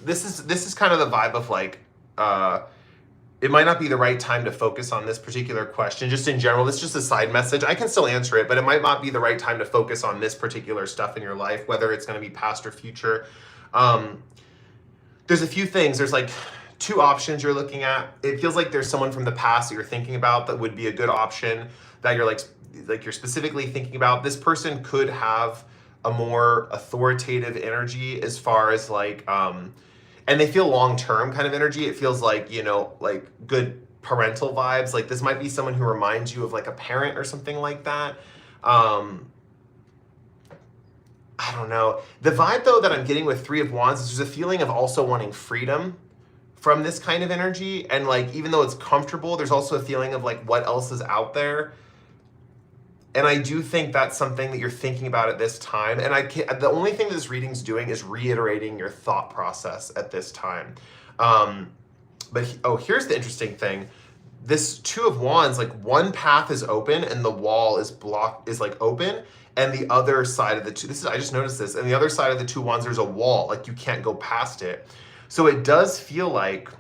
this is kind of the vibe of like, it might not be the right time to focus on this particular question. Just in general, this is just a side message. I can still answer it, but it might not be the right time to focus on this particular stuff in your life, whether it's going to be past or future. There's a few things. There's like two options you're looking at. It feels like there's someone from the past that you're thinking about that would be a good option that you're like you're specifically thinking about. This person could have a more authoritative energy as far as like, and they feel long-term kind of energy. It feels like, you know, like good parental vibes. Like this might be someone who reminds you of like a parent or something like that. I don't know. The vibe though that I'm getting with Three of Wands is there's a feeling of also wanting freedom from this kind of energy. And like, even though it's comfortable, there's also a feeling of like what else is out there. And I do think that's something that you're thinking about at this time. And the only thing this reading's doing is reiterating your thought process at this time. Here's the interesting thing. This Two of Wands, like one path is open and the wall is like open. And the other side of I just noticed this. And the other side of the Two Wands, there's a wall, like you can't go past it. So it does feel like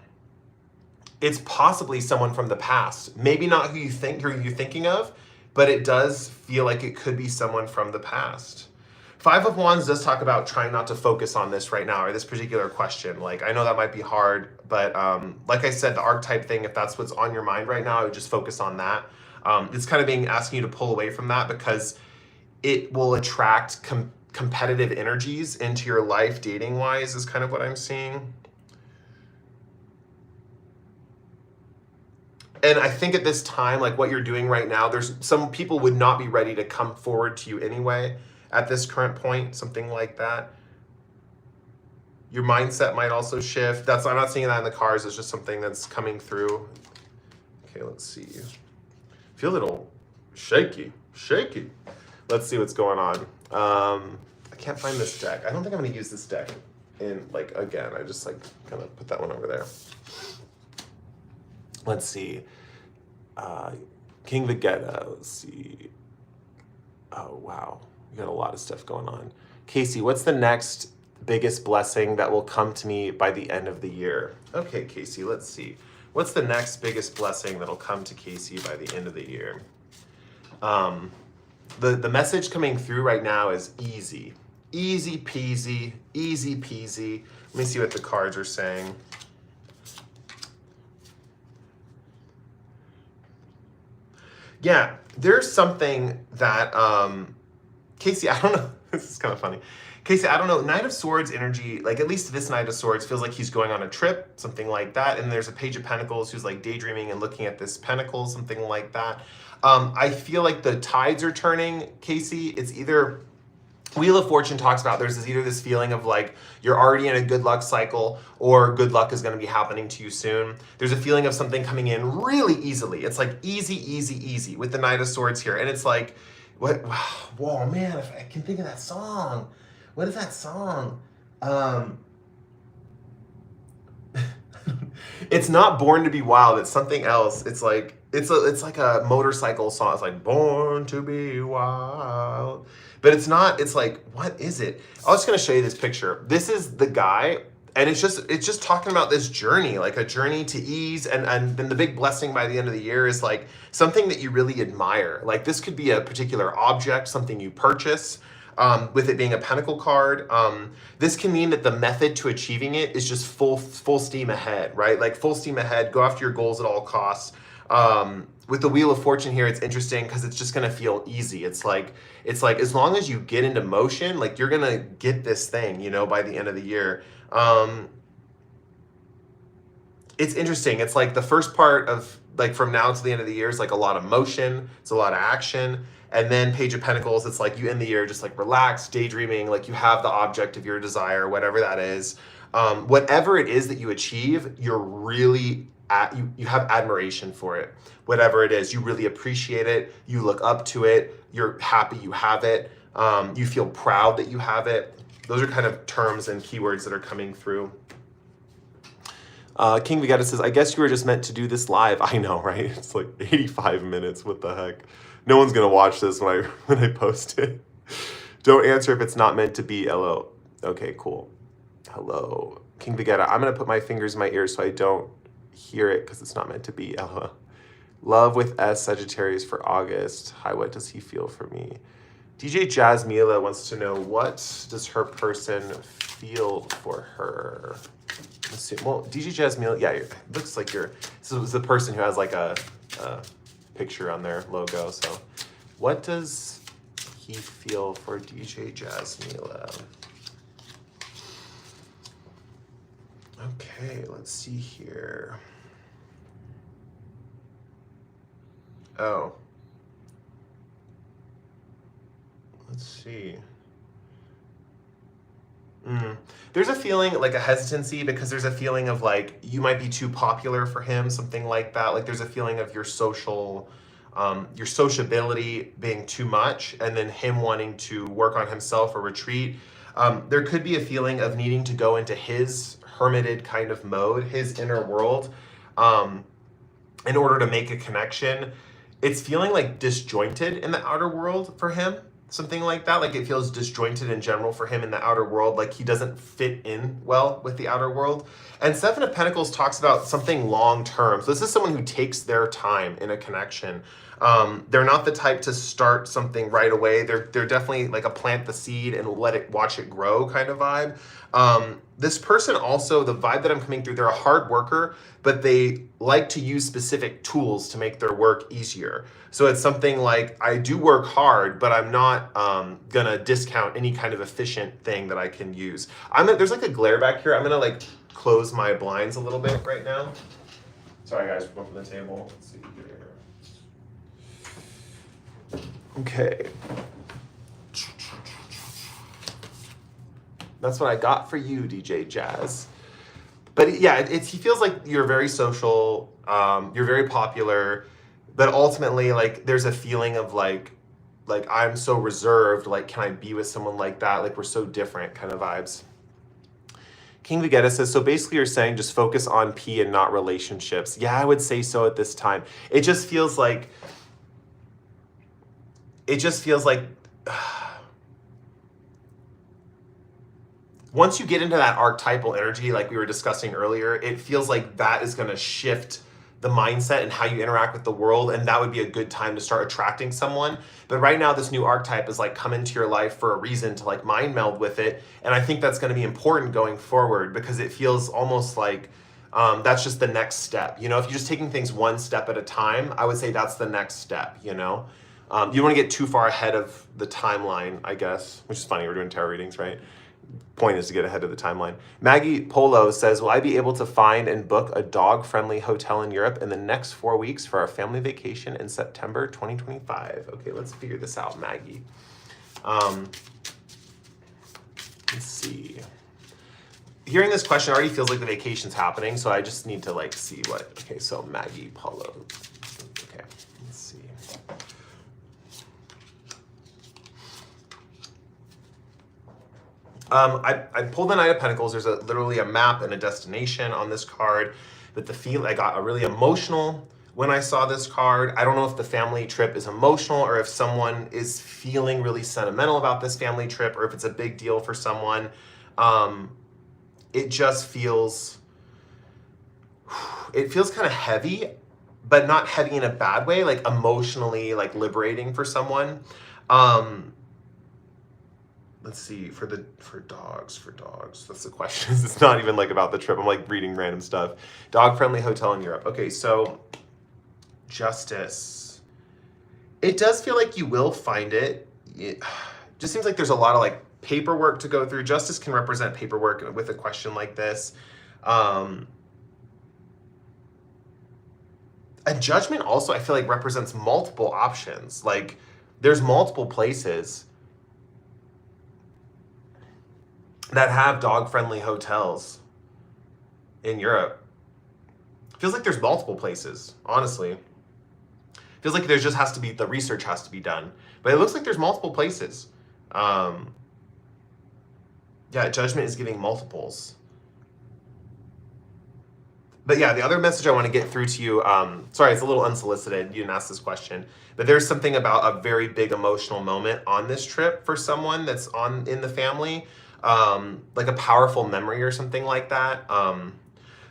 it's possibly someone from the past. Maybe not who you're thinking of, but it does feel like it could be someone from the past. Five of Wands does talk about trying not to focus on this right now or this particular question. Like, I know that might be hard, but like I said, the archetype thing, if that's what's on your mind right now, I would just focus on that. It's kind of asking you to pull away from that because it will attract competitive energies into your life dating-wise is kind of what I'm seeing. And I think at this time, like what you're doing right now, there's some people would not be ready to come forward to you anyway at this current point, something like that. Your mindset might also shift. I'm not seeing that in the cards. It's just something that's coming through. Okay, let's see. Feel a little shaky. Let's see what's going on. I can't find this deck. I don't think I'm going to use this deck again. I just kind of put that one over there. Let's see. King Vegeta. Let's see. Oh, wow. We got a lot of stuff going on. Casey, what's the next biggest blessing that will come to me by the end of the year? Okay, Casey, let's see. What's the next biggest blessing that'll come to Casey by the end of the year? The message coming through right now is easy. Easy peasy, easy peasy. Let me see what the cards are saying. Yeah, there's something that, Casey, I don't know. This is kind of funny. Casey, I don't know. Knight of Swords energy, like at least this Knight of Swords feels like he's going on a trip, something like that. And there's a Page of Pentacles who's like daydreaming and looking at this pentacle, something like that. I feel like the tides are turning, Casey. It's either Wheel of Fortune talks about there's either this feeling of like you're already in a good luck cycle or good luck is going to be happening to you soon. There's a feeling of something coming in really easily. It's like easy with the Knight of Swords here. And it's like, what? Whoa, man, if I can think of that song. What is that song? It's not Born to Be Wild. It's something else. It's like a motorcycle song. It's like Born to Be Wild. But it's not, it's like, what is it? I was just gonna show you this picture. This is the guy, and it's just talking about this journey, like a journey to ease, and then the big blessing by the end of the year is like something that you really admire. Like this could be a particular object, something you purchase. With it being a pentacle card, this can mean that the method to achieving it is just full steam ahead, right? Like full steam ahead, go after your goals at all costs. With the Wheel of Fortune here, it's interesting because it's just gonna feel easy. It's like as long as you get into motion, like you're gonna get this thing, by the end of the year. It's interesting. It's like the first part of like from now to the end of the year is like a lot of motion, it's a lot of action. And then Page of Pentacles, it's like you end the year just like relaxed, daydreaming, like you have the object of your desire, whatever that is. Whatever it is that you achieve, you're really you have admiration for it. Whatever it is, you really appreciate it, you look up to it, you're happy you have it, you feel proud that you have it. Those are kind of terms and keywords that are coming through. King Vegeta says, I guess you were just meant to do this live. I know, right? It's like 85 minutes. What the heck? No one's going to watch this when I post it. Don't answer if it's not meant to be. LO. Okay, cool. Hello. King Vegeta, I'm going to put my fingers in my ears so I don't hear it because it's not meant to be. LO. Love with S, Sagittarius for August. Hi, what does he feel for me? DJ Jasmila wants to know, what does her person feel for her? Let's see. Well, DJ Jasmila, yeah, it looks like this is the person who has like a picture on their logo. So what does he feel for DJ Jasmila? Okay, let's see here. Oh. Let's see. There's a feeling, like a hesitancy, because there's a feeling of like, you might be too popular for him, something like that. Like there's a feeling of your sociability being too much, and then him wanting to work on himself or retreat. There could be a feeling of needing to go into his hermited kind of mode, his inner world, in order to make a connection. It's feeling like disjointed in the outer world for him. Something like that, like it feels disjointed in general for him in the outer world, like he doesn't fit in well with the outer world. And Seven of Pentacles talks about something long-term. So this is someone who takes their time in a connection. They're not the type to start something right away. They're definitely like a plant the seed and watch it grow kind of vibe. This person also, the vibe that I'm coming through, they're a hard worker, but they like to use specific tools to make their work easier. So it's something like, I do work hard, but I'm not gonna discount any kind of efficient thing that I can use. There's like a glare back here. I'm gonna like close my blinds a little bit right now. Sorry guys, we're going from the table. Let's see here. Okay. That's what I got for you, DJ Jazz. But yeah, he feels like you're very social, you're very popular, but ultimately, like, there's a feeling of like I'm so reserved, like, can I be with someone like that? Like, we're so different kind of vibes. King Vegeta says, so basically you're saying just focus on P and not relationships. Yeah, I would say so at this time. It just feels like, once you get into that archetypal energy, like we were discussing earlier, it feels like that is going to shift the mindset and how you interact with the world, and that would be a good time to start attracting someone. But right now, this new archetype is like come into your life for a reason to like mind meld with it, and I think that's going to be important going forward because it feels almost like that's just the next step. If you're just taking things one step at a time, I would say that's the next step. You don't want to get too far ahead of the timeline, I guess, which is funny. We're doing tarot readings, right? Point is to get ahead of the timeline. Maggie Polo says, will I be able to find and book a dog-friendly hotel in Europe in the next 4 weeks for our family vacation in September 2025? Okay, let's figure this out, Maggie. Let's see. Hearing this question already feels like the vacation's happening, so I just need to like see what. Okay, so Maggie Polo. Okay, let's see. I pulled the Knight of Pentacles. There's literally a map and a destination on this card. But I got really emotional when I saw this card. I don't know if the family trip is emotional or if someone is feeling really sentimental about this family trip or if it's a big deal for someone. It just feels kind of heavy, but not heavy in a bad way, like emotionally like liberating for someone. let's see, for dogs. That's the question. It's not even like about the trip. I'm like reading random stuff. Dog friendly hotel in Europe. Okay, so justice. It does feel like you will find it. It just seems like there's a lot of like paperwork to go through. Justice can represent paperwork with a question like this. A judgment also, I feel like, represents multiple options. Like there's multiple places that have dog-friendly hotels in Europe. Feels like there's multiple places, honestly. Feels like there just has to be, the research has to be done. But it looks like there's multiple places. Yeah, judgment is giving multiples. But yeah, the other message I want to get through to you, sorry, it's a little unsolicited. You didn't ask this question. But there's something about a very big emotional moment on this trip for someone that's in the family. Like a powerful memory or something like that.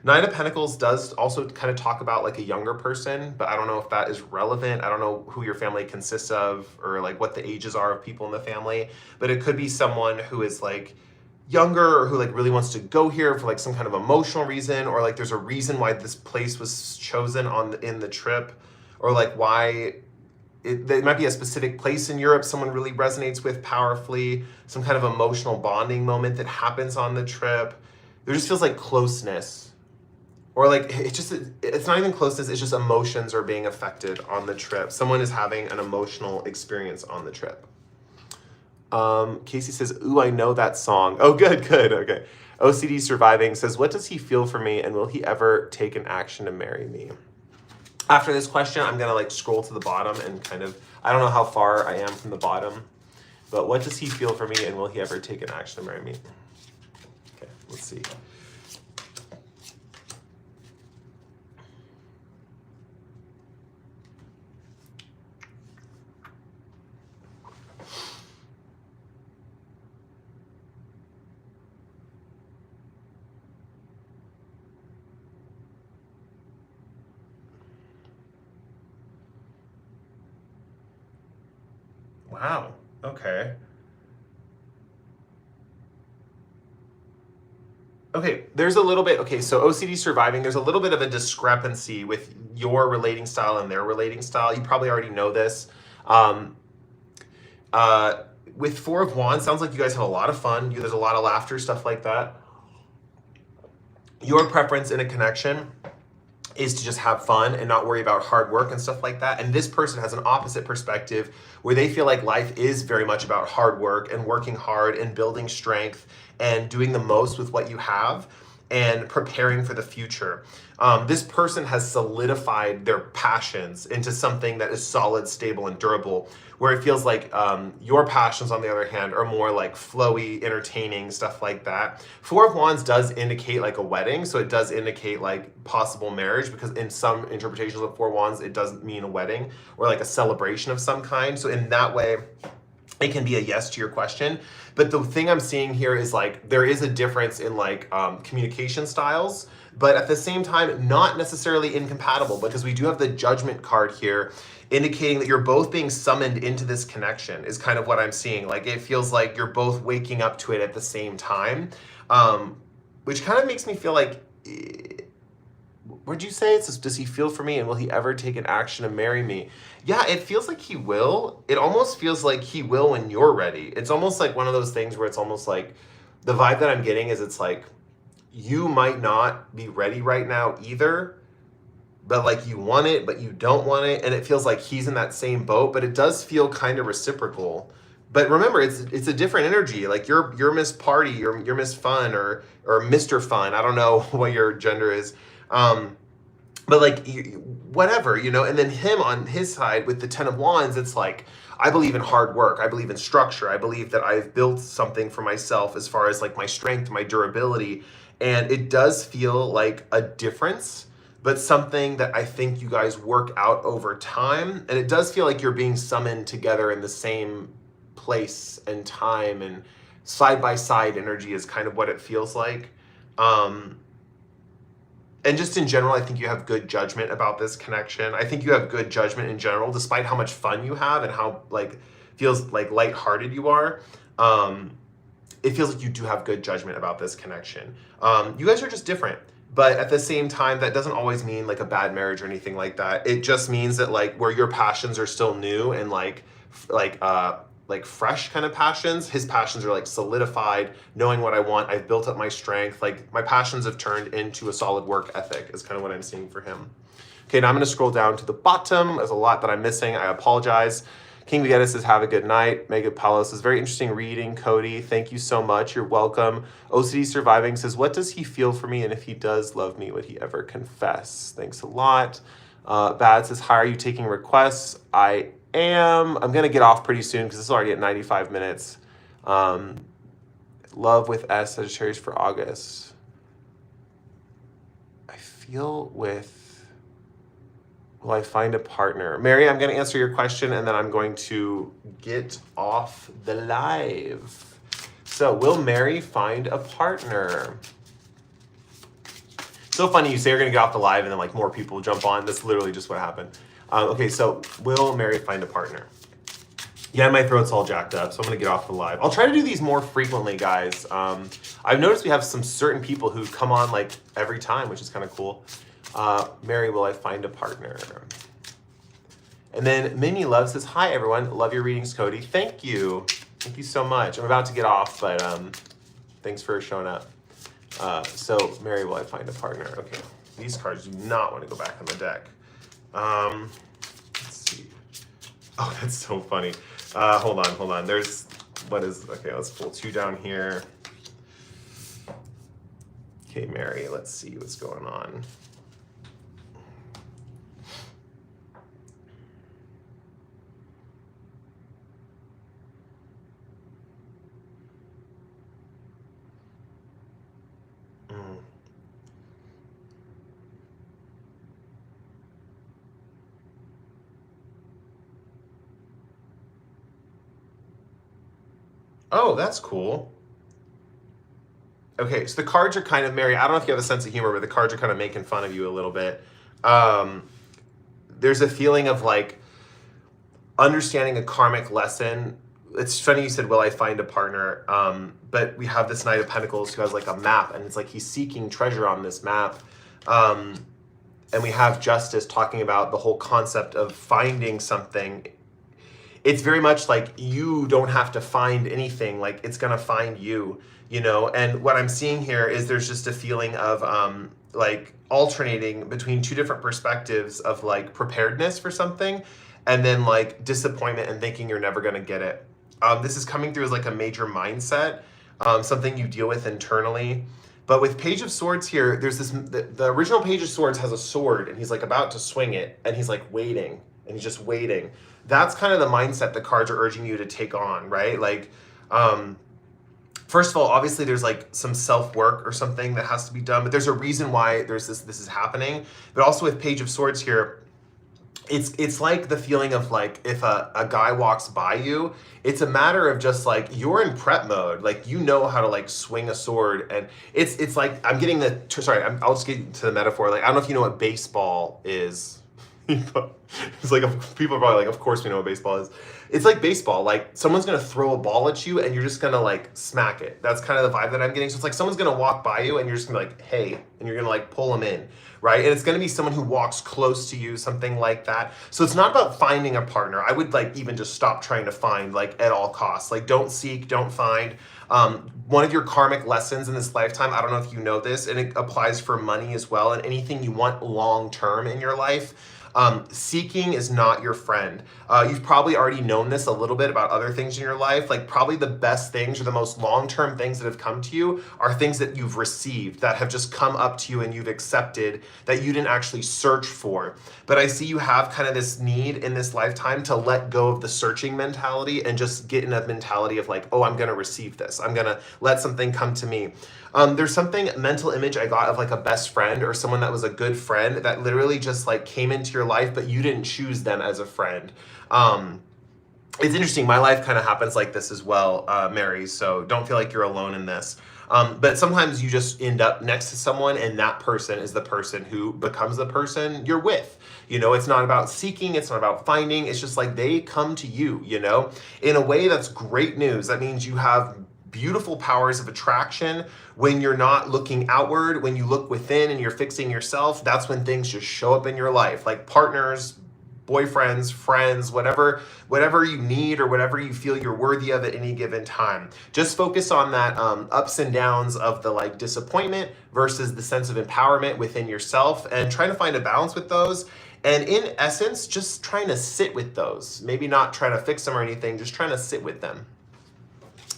Nine of Pentacles does also kind of talk about like a younger person, but I don't know if that is relevant. I don't know who your family consists of or like what the ages are of people in the family, but it could be someone who is like younger or who like really wants to go here for like some kind of emotional reason, or like there's a reason why this place was chosen in the trip, or like why there might be a specific place in Europe someone really resonates with powerfully, some kind of emotional bonding moment that happens on the trip. There just feels like closeness. Or like, it's not even closeness, it's just emotions are being affected on the trip. Someone is having an emotional experience on the trip. Casey says, ooh, I know that song. Oh, good, okay. OCD Surviving says, what does he feel for me and will he ever take an action to marry me? After this question, I'm gonna like scroll to the bottom and kind of, I don't know how far I am from the bottom, but what does he feel for me and will he ever take an action to marry me? Okay, let's see. Wow, okay. Okay, there's a little bit, okay, so OCD Surviving, there's a little bit of a discrepancy with your relating style and their relating style. You probably already know this. With Four of Wands, sounds like you guys have a lot of fun. There's a lot of laughter, stuff like that. Your preference in a connection is to just have fun and not worry about hard work and stuff like that. And this person has an opposite perspective where they feel like life is very much about hard work and working hard and building strength and doing the most with what you have and preparing for the future. This person has solidified their passions into something that is solid, stable, and durable, where it feels like your passions, on the other hand, are more like flowy, entertaining, stuff like that. Four of Wands does indicate like a wedding, so it does indicate like possible marriage, because in some interpretations of Four of Wands, it doesn't mean a wedding or like a celebration of some kind. So in that way, it can be a yes to your question. But the thing I'm seeing here is like there is a difference in like communication styles, but at the same time, not necessarily incompatible, because we do have the Judgment card here indicating that you're both being summoned into this connection is kind of what I'm seeing. Like it feels like you're both waking up to it at the same time, which kind of makes me feel like, what'd you say? It says, does he feel for me and will he ever take an action to marry me? Yeah, it feels like he will. It almost feels like he will when you're ready. It's almost like one of those things where it's almost like the vibe that I'm getting is it's like you might not be ready right now either, but like you want it, but you don't want it. And it feels like he's in that same boat, but it does feel kind of reciprocal. But remember, it's a different energy. Like you're Miss Party, you're Miss Fun or Mr. Fun. I don't know what your gender is. But like whatever, you know, and then him on his side with the Ten of Wands, it's like, I believe in hard work. I believe in structure. I believe that I've built something for myself as far as like my strength, my durability. And it does feel like a difference, but something that I think you guys work out over time. And it does feel like you're being summoned together in the same place and time, and side by side energy is kind of what it feels like. And just in general, I think you have good judgment about this connection. I think you have good judgment in general, despite how much fun you have and how like feels like lighthearted you are, it feels like you do have good judgment about this connection. You guys are just different. But at the same time, that doesn't always mean like a bad marriage or anything like that. It just means that like where your passions are still new and like fresh kind of passions, his passions are like solidified, knowing what I want. I've built up my strength. Like my passions have turned into a solid work ethic is kind of what I'm seeing for him. Okay, now I'm going to scroll down to the bottom. There's a lot that I'm missing. I apologize. King Vegeta says, have a good night. Mega Palos says, very interesting reading. Cody, thank you so much. You're welcome. OCD Surviving says, what does he feel for me? And if he does love me, would he ever confess? Thanks a lot. Bad says, hi, are you taking requests? I am. I'm going to get off pretty soon because this is already at 95 minutes. Love with S, Sagittarius for August. I feel with... Will I find a partner? Mary, I'm going to answer your question and then I'm going to get off the live. So, will Mary find a partner? So funny you say you're going to get off the live and then like more people jump on. That's literally just what happened. Okay, so will Mary find a partner? Yeah, my throat's all jacked up, so I'm going to get off the live. I'll try to do these more frequently, guys. I've noticed we have some certain people who come on like every time, which is kind of cool. Mary, will I find a partner? And then Minnie Love says, hi everyone, love your readings, Cody. Thank you. Thank you so much. I'm about to get off, but thanks for showing up. So Mary, will I find a partner? Okay, these cards do not want to go back on the deck. Let's see. Oh, that's so funny. Hold on. There's, okay, let's pull two down here. Okay, Mary, let's see what's going on. Oh, that's cool. Okay, so the cards are kind of, Mary, I don't know if you have a sense of humor, but the cards are kind of making fun of you a little bit. There's a feeling of like understanding a karmic lesson. It's funny you said, will I find a partner? But we have this Knight of Pentacles who has like a map, and it's like he's seeking treasure on this map. And we have Justice talking about the whole concept of finding something. It's very much like you don't have to find anything, like it's gonna find you, you know? And what I'm seeing here is there's just a feeling of like alternating between two different perspectives of like preparedness for something and then like disappointment and thinking you're never gonna get it. This is coming through as like a major mindset, something you deal with internally. But with Page of Swords here, there's this, the original Page of Swords has a sword and he's like about to swing it and he's like waiting and he's just waiting. That's kind of the mindset the cards are urging you to take on, right? Like, first of all, obviously there's like some self-work or something that has to be done, but there's a reason why this is happening. But also with Page of Swords here, it's like the feeling of like if a guy walks by you, it's a matter of just like you're in prep mode, like you know how to like swing a sword, and it's like I'm getting the I'll just get to the metaphor. Like I don't know if you know what baseball is. It's like people are probably like, of course we know what baseball is. It's like baseball. Like someone's gonna throw a ball at you and you're just gonna like smack it. That's kind of the vibe that I'm getting. So it's like someone's gonna walk by you and you're just gonna be like, hey, and you're gonna like pull them in, right? And it's gonna be someone who walks close to you, something like that. So it's not about finding a partner. I would like even just stop trying to find like at all costs. Like don't seek, don't find. One of your karmic lessons in this lifetime, I don't know if you know this, and it applies for money as well, and anything you want long term in your life. Seeking is not your friend. You've probably already known this a little bit about other things in your life. Like probably the best things or the most long-term things that have come to you are things that you've received, that have just come up to you and you've accepted, that you didn't actually search for. But I see you have kind of this need in this lifetime to let go of the searching mentality and just get in a mentality of like, oh, I'm gonna receive this. I'm gonna let something come to me. There's something, mental image I got of like a best friend or someone that was a good friend that literally just like came into your life, but you didn't choose them as a friend. It's interesting. My life kind of happens like this as well, Mary. So don't feel like you're alone in this. But sometimes you just end up next to someone and that person is the person who becomes the person you're with. You know, it's not about seeking, it's not about finding. It's just like they come to you, you know, in a way that's great news. That means you have beautiful powers of attraction. When you're not looking outward, when you look within and you're fixing yourself, that's when things just show up in your life, like partners, boyfriends, friends, whatever you need or whatever you feel you're worthy of at any given time. Just focus on that ups and downs of the like disappointment versus the sense of empowerment within yourself, and trying to find a balance with those. And in essence, just trying to sit with those. Maybe not trying to fix them or anything, just trying to sit with them.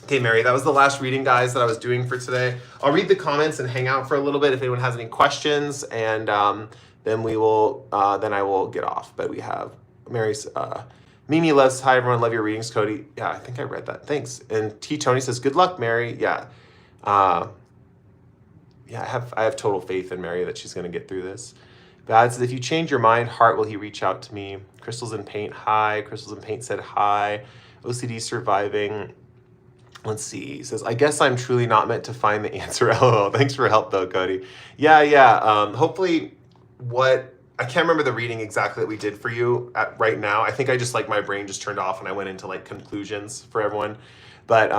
Okay, Mary, that was the last reading, guys, that I was doing for today. I'll read the comments and hang out for a little bit if anyone has any questions, and then we will. Then I will get off. But we have Mary's. Mimi loves. Hi, everyone. Love your readings, Cody. Yeah, I think I read that. Thanks. And T Tony says, "Good luck, Mary." Yeah. Yeah, I have total faith in Mary that she's going to get through this. Bad says, if you change your mind, Heart, will he reach out to me? Crystals and Paint, hi. Crystals and Paint said hi. OCD surviving. Let's see. He says, I guess I'm truly not meant to find the answer. LOL. Thanks for help, though, Cody. Yeah. Hopefully, I can't remember the reading exactly that we did for you right now. I think I just, like, my brain just turned off and I went into, like, conclusions for everyone. But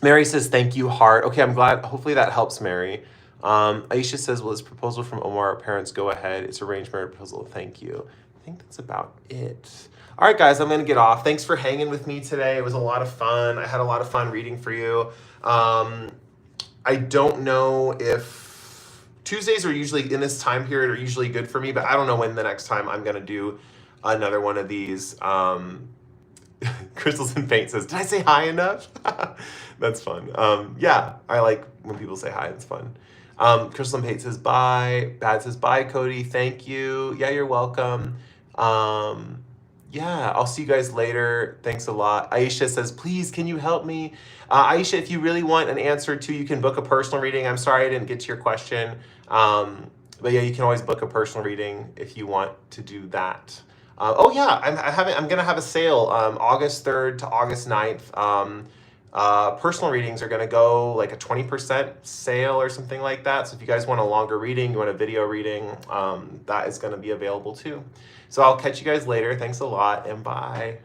Mary says, thank you, Heart. Okay, I'm glad. Hopefully that helps, Mary. Aisha says, will this proposal from Omar, our parents, go ahead? It's arranged marriage proposal. Thank you. I think that's about it. All right, guys, I'm going to get off. Thanks for hanging with me today. It was a lot of fun. I had a lot of fun reading for you. I don't know if Tuesdays are usually, in this time period, are usually good for me, but I don't know when the next time I'm going to do another one of these. Crystals and Paint says, did I say hi enough? That's fun. Yeah, I like when people say hi. It's fun. Crystal and Paint says, bye. Bad says, bye, Cody. Thank you. Yeah, you're welcome. Yeah, I'll see you guys later. Thanks a lot. Aisha says, please, can you help me? Aisha, if you really want an answer too, you can book a personal reading. I'm sorry I didn't get to your question. But yeah, you can always book a personal reading if you want to do that. Oh yeah, I'm gonna have a sale August 3rd to August 9th. Personal readings are gonna go like a 20% sale or something like that. So if you guys want a longer reading, you want a video reading, that is gonna be available too. So I'll catch you guys later. Thanks a lot and bye.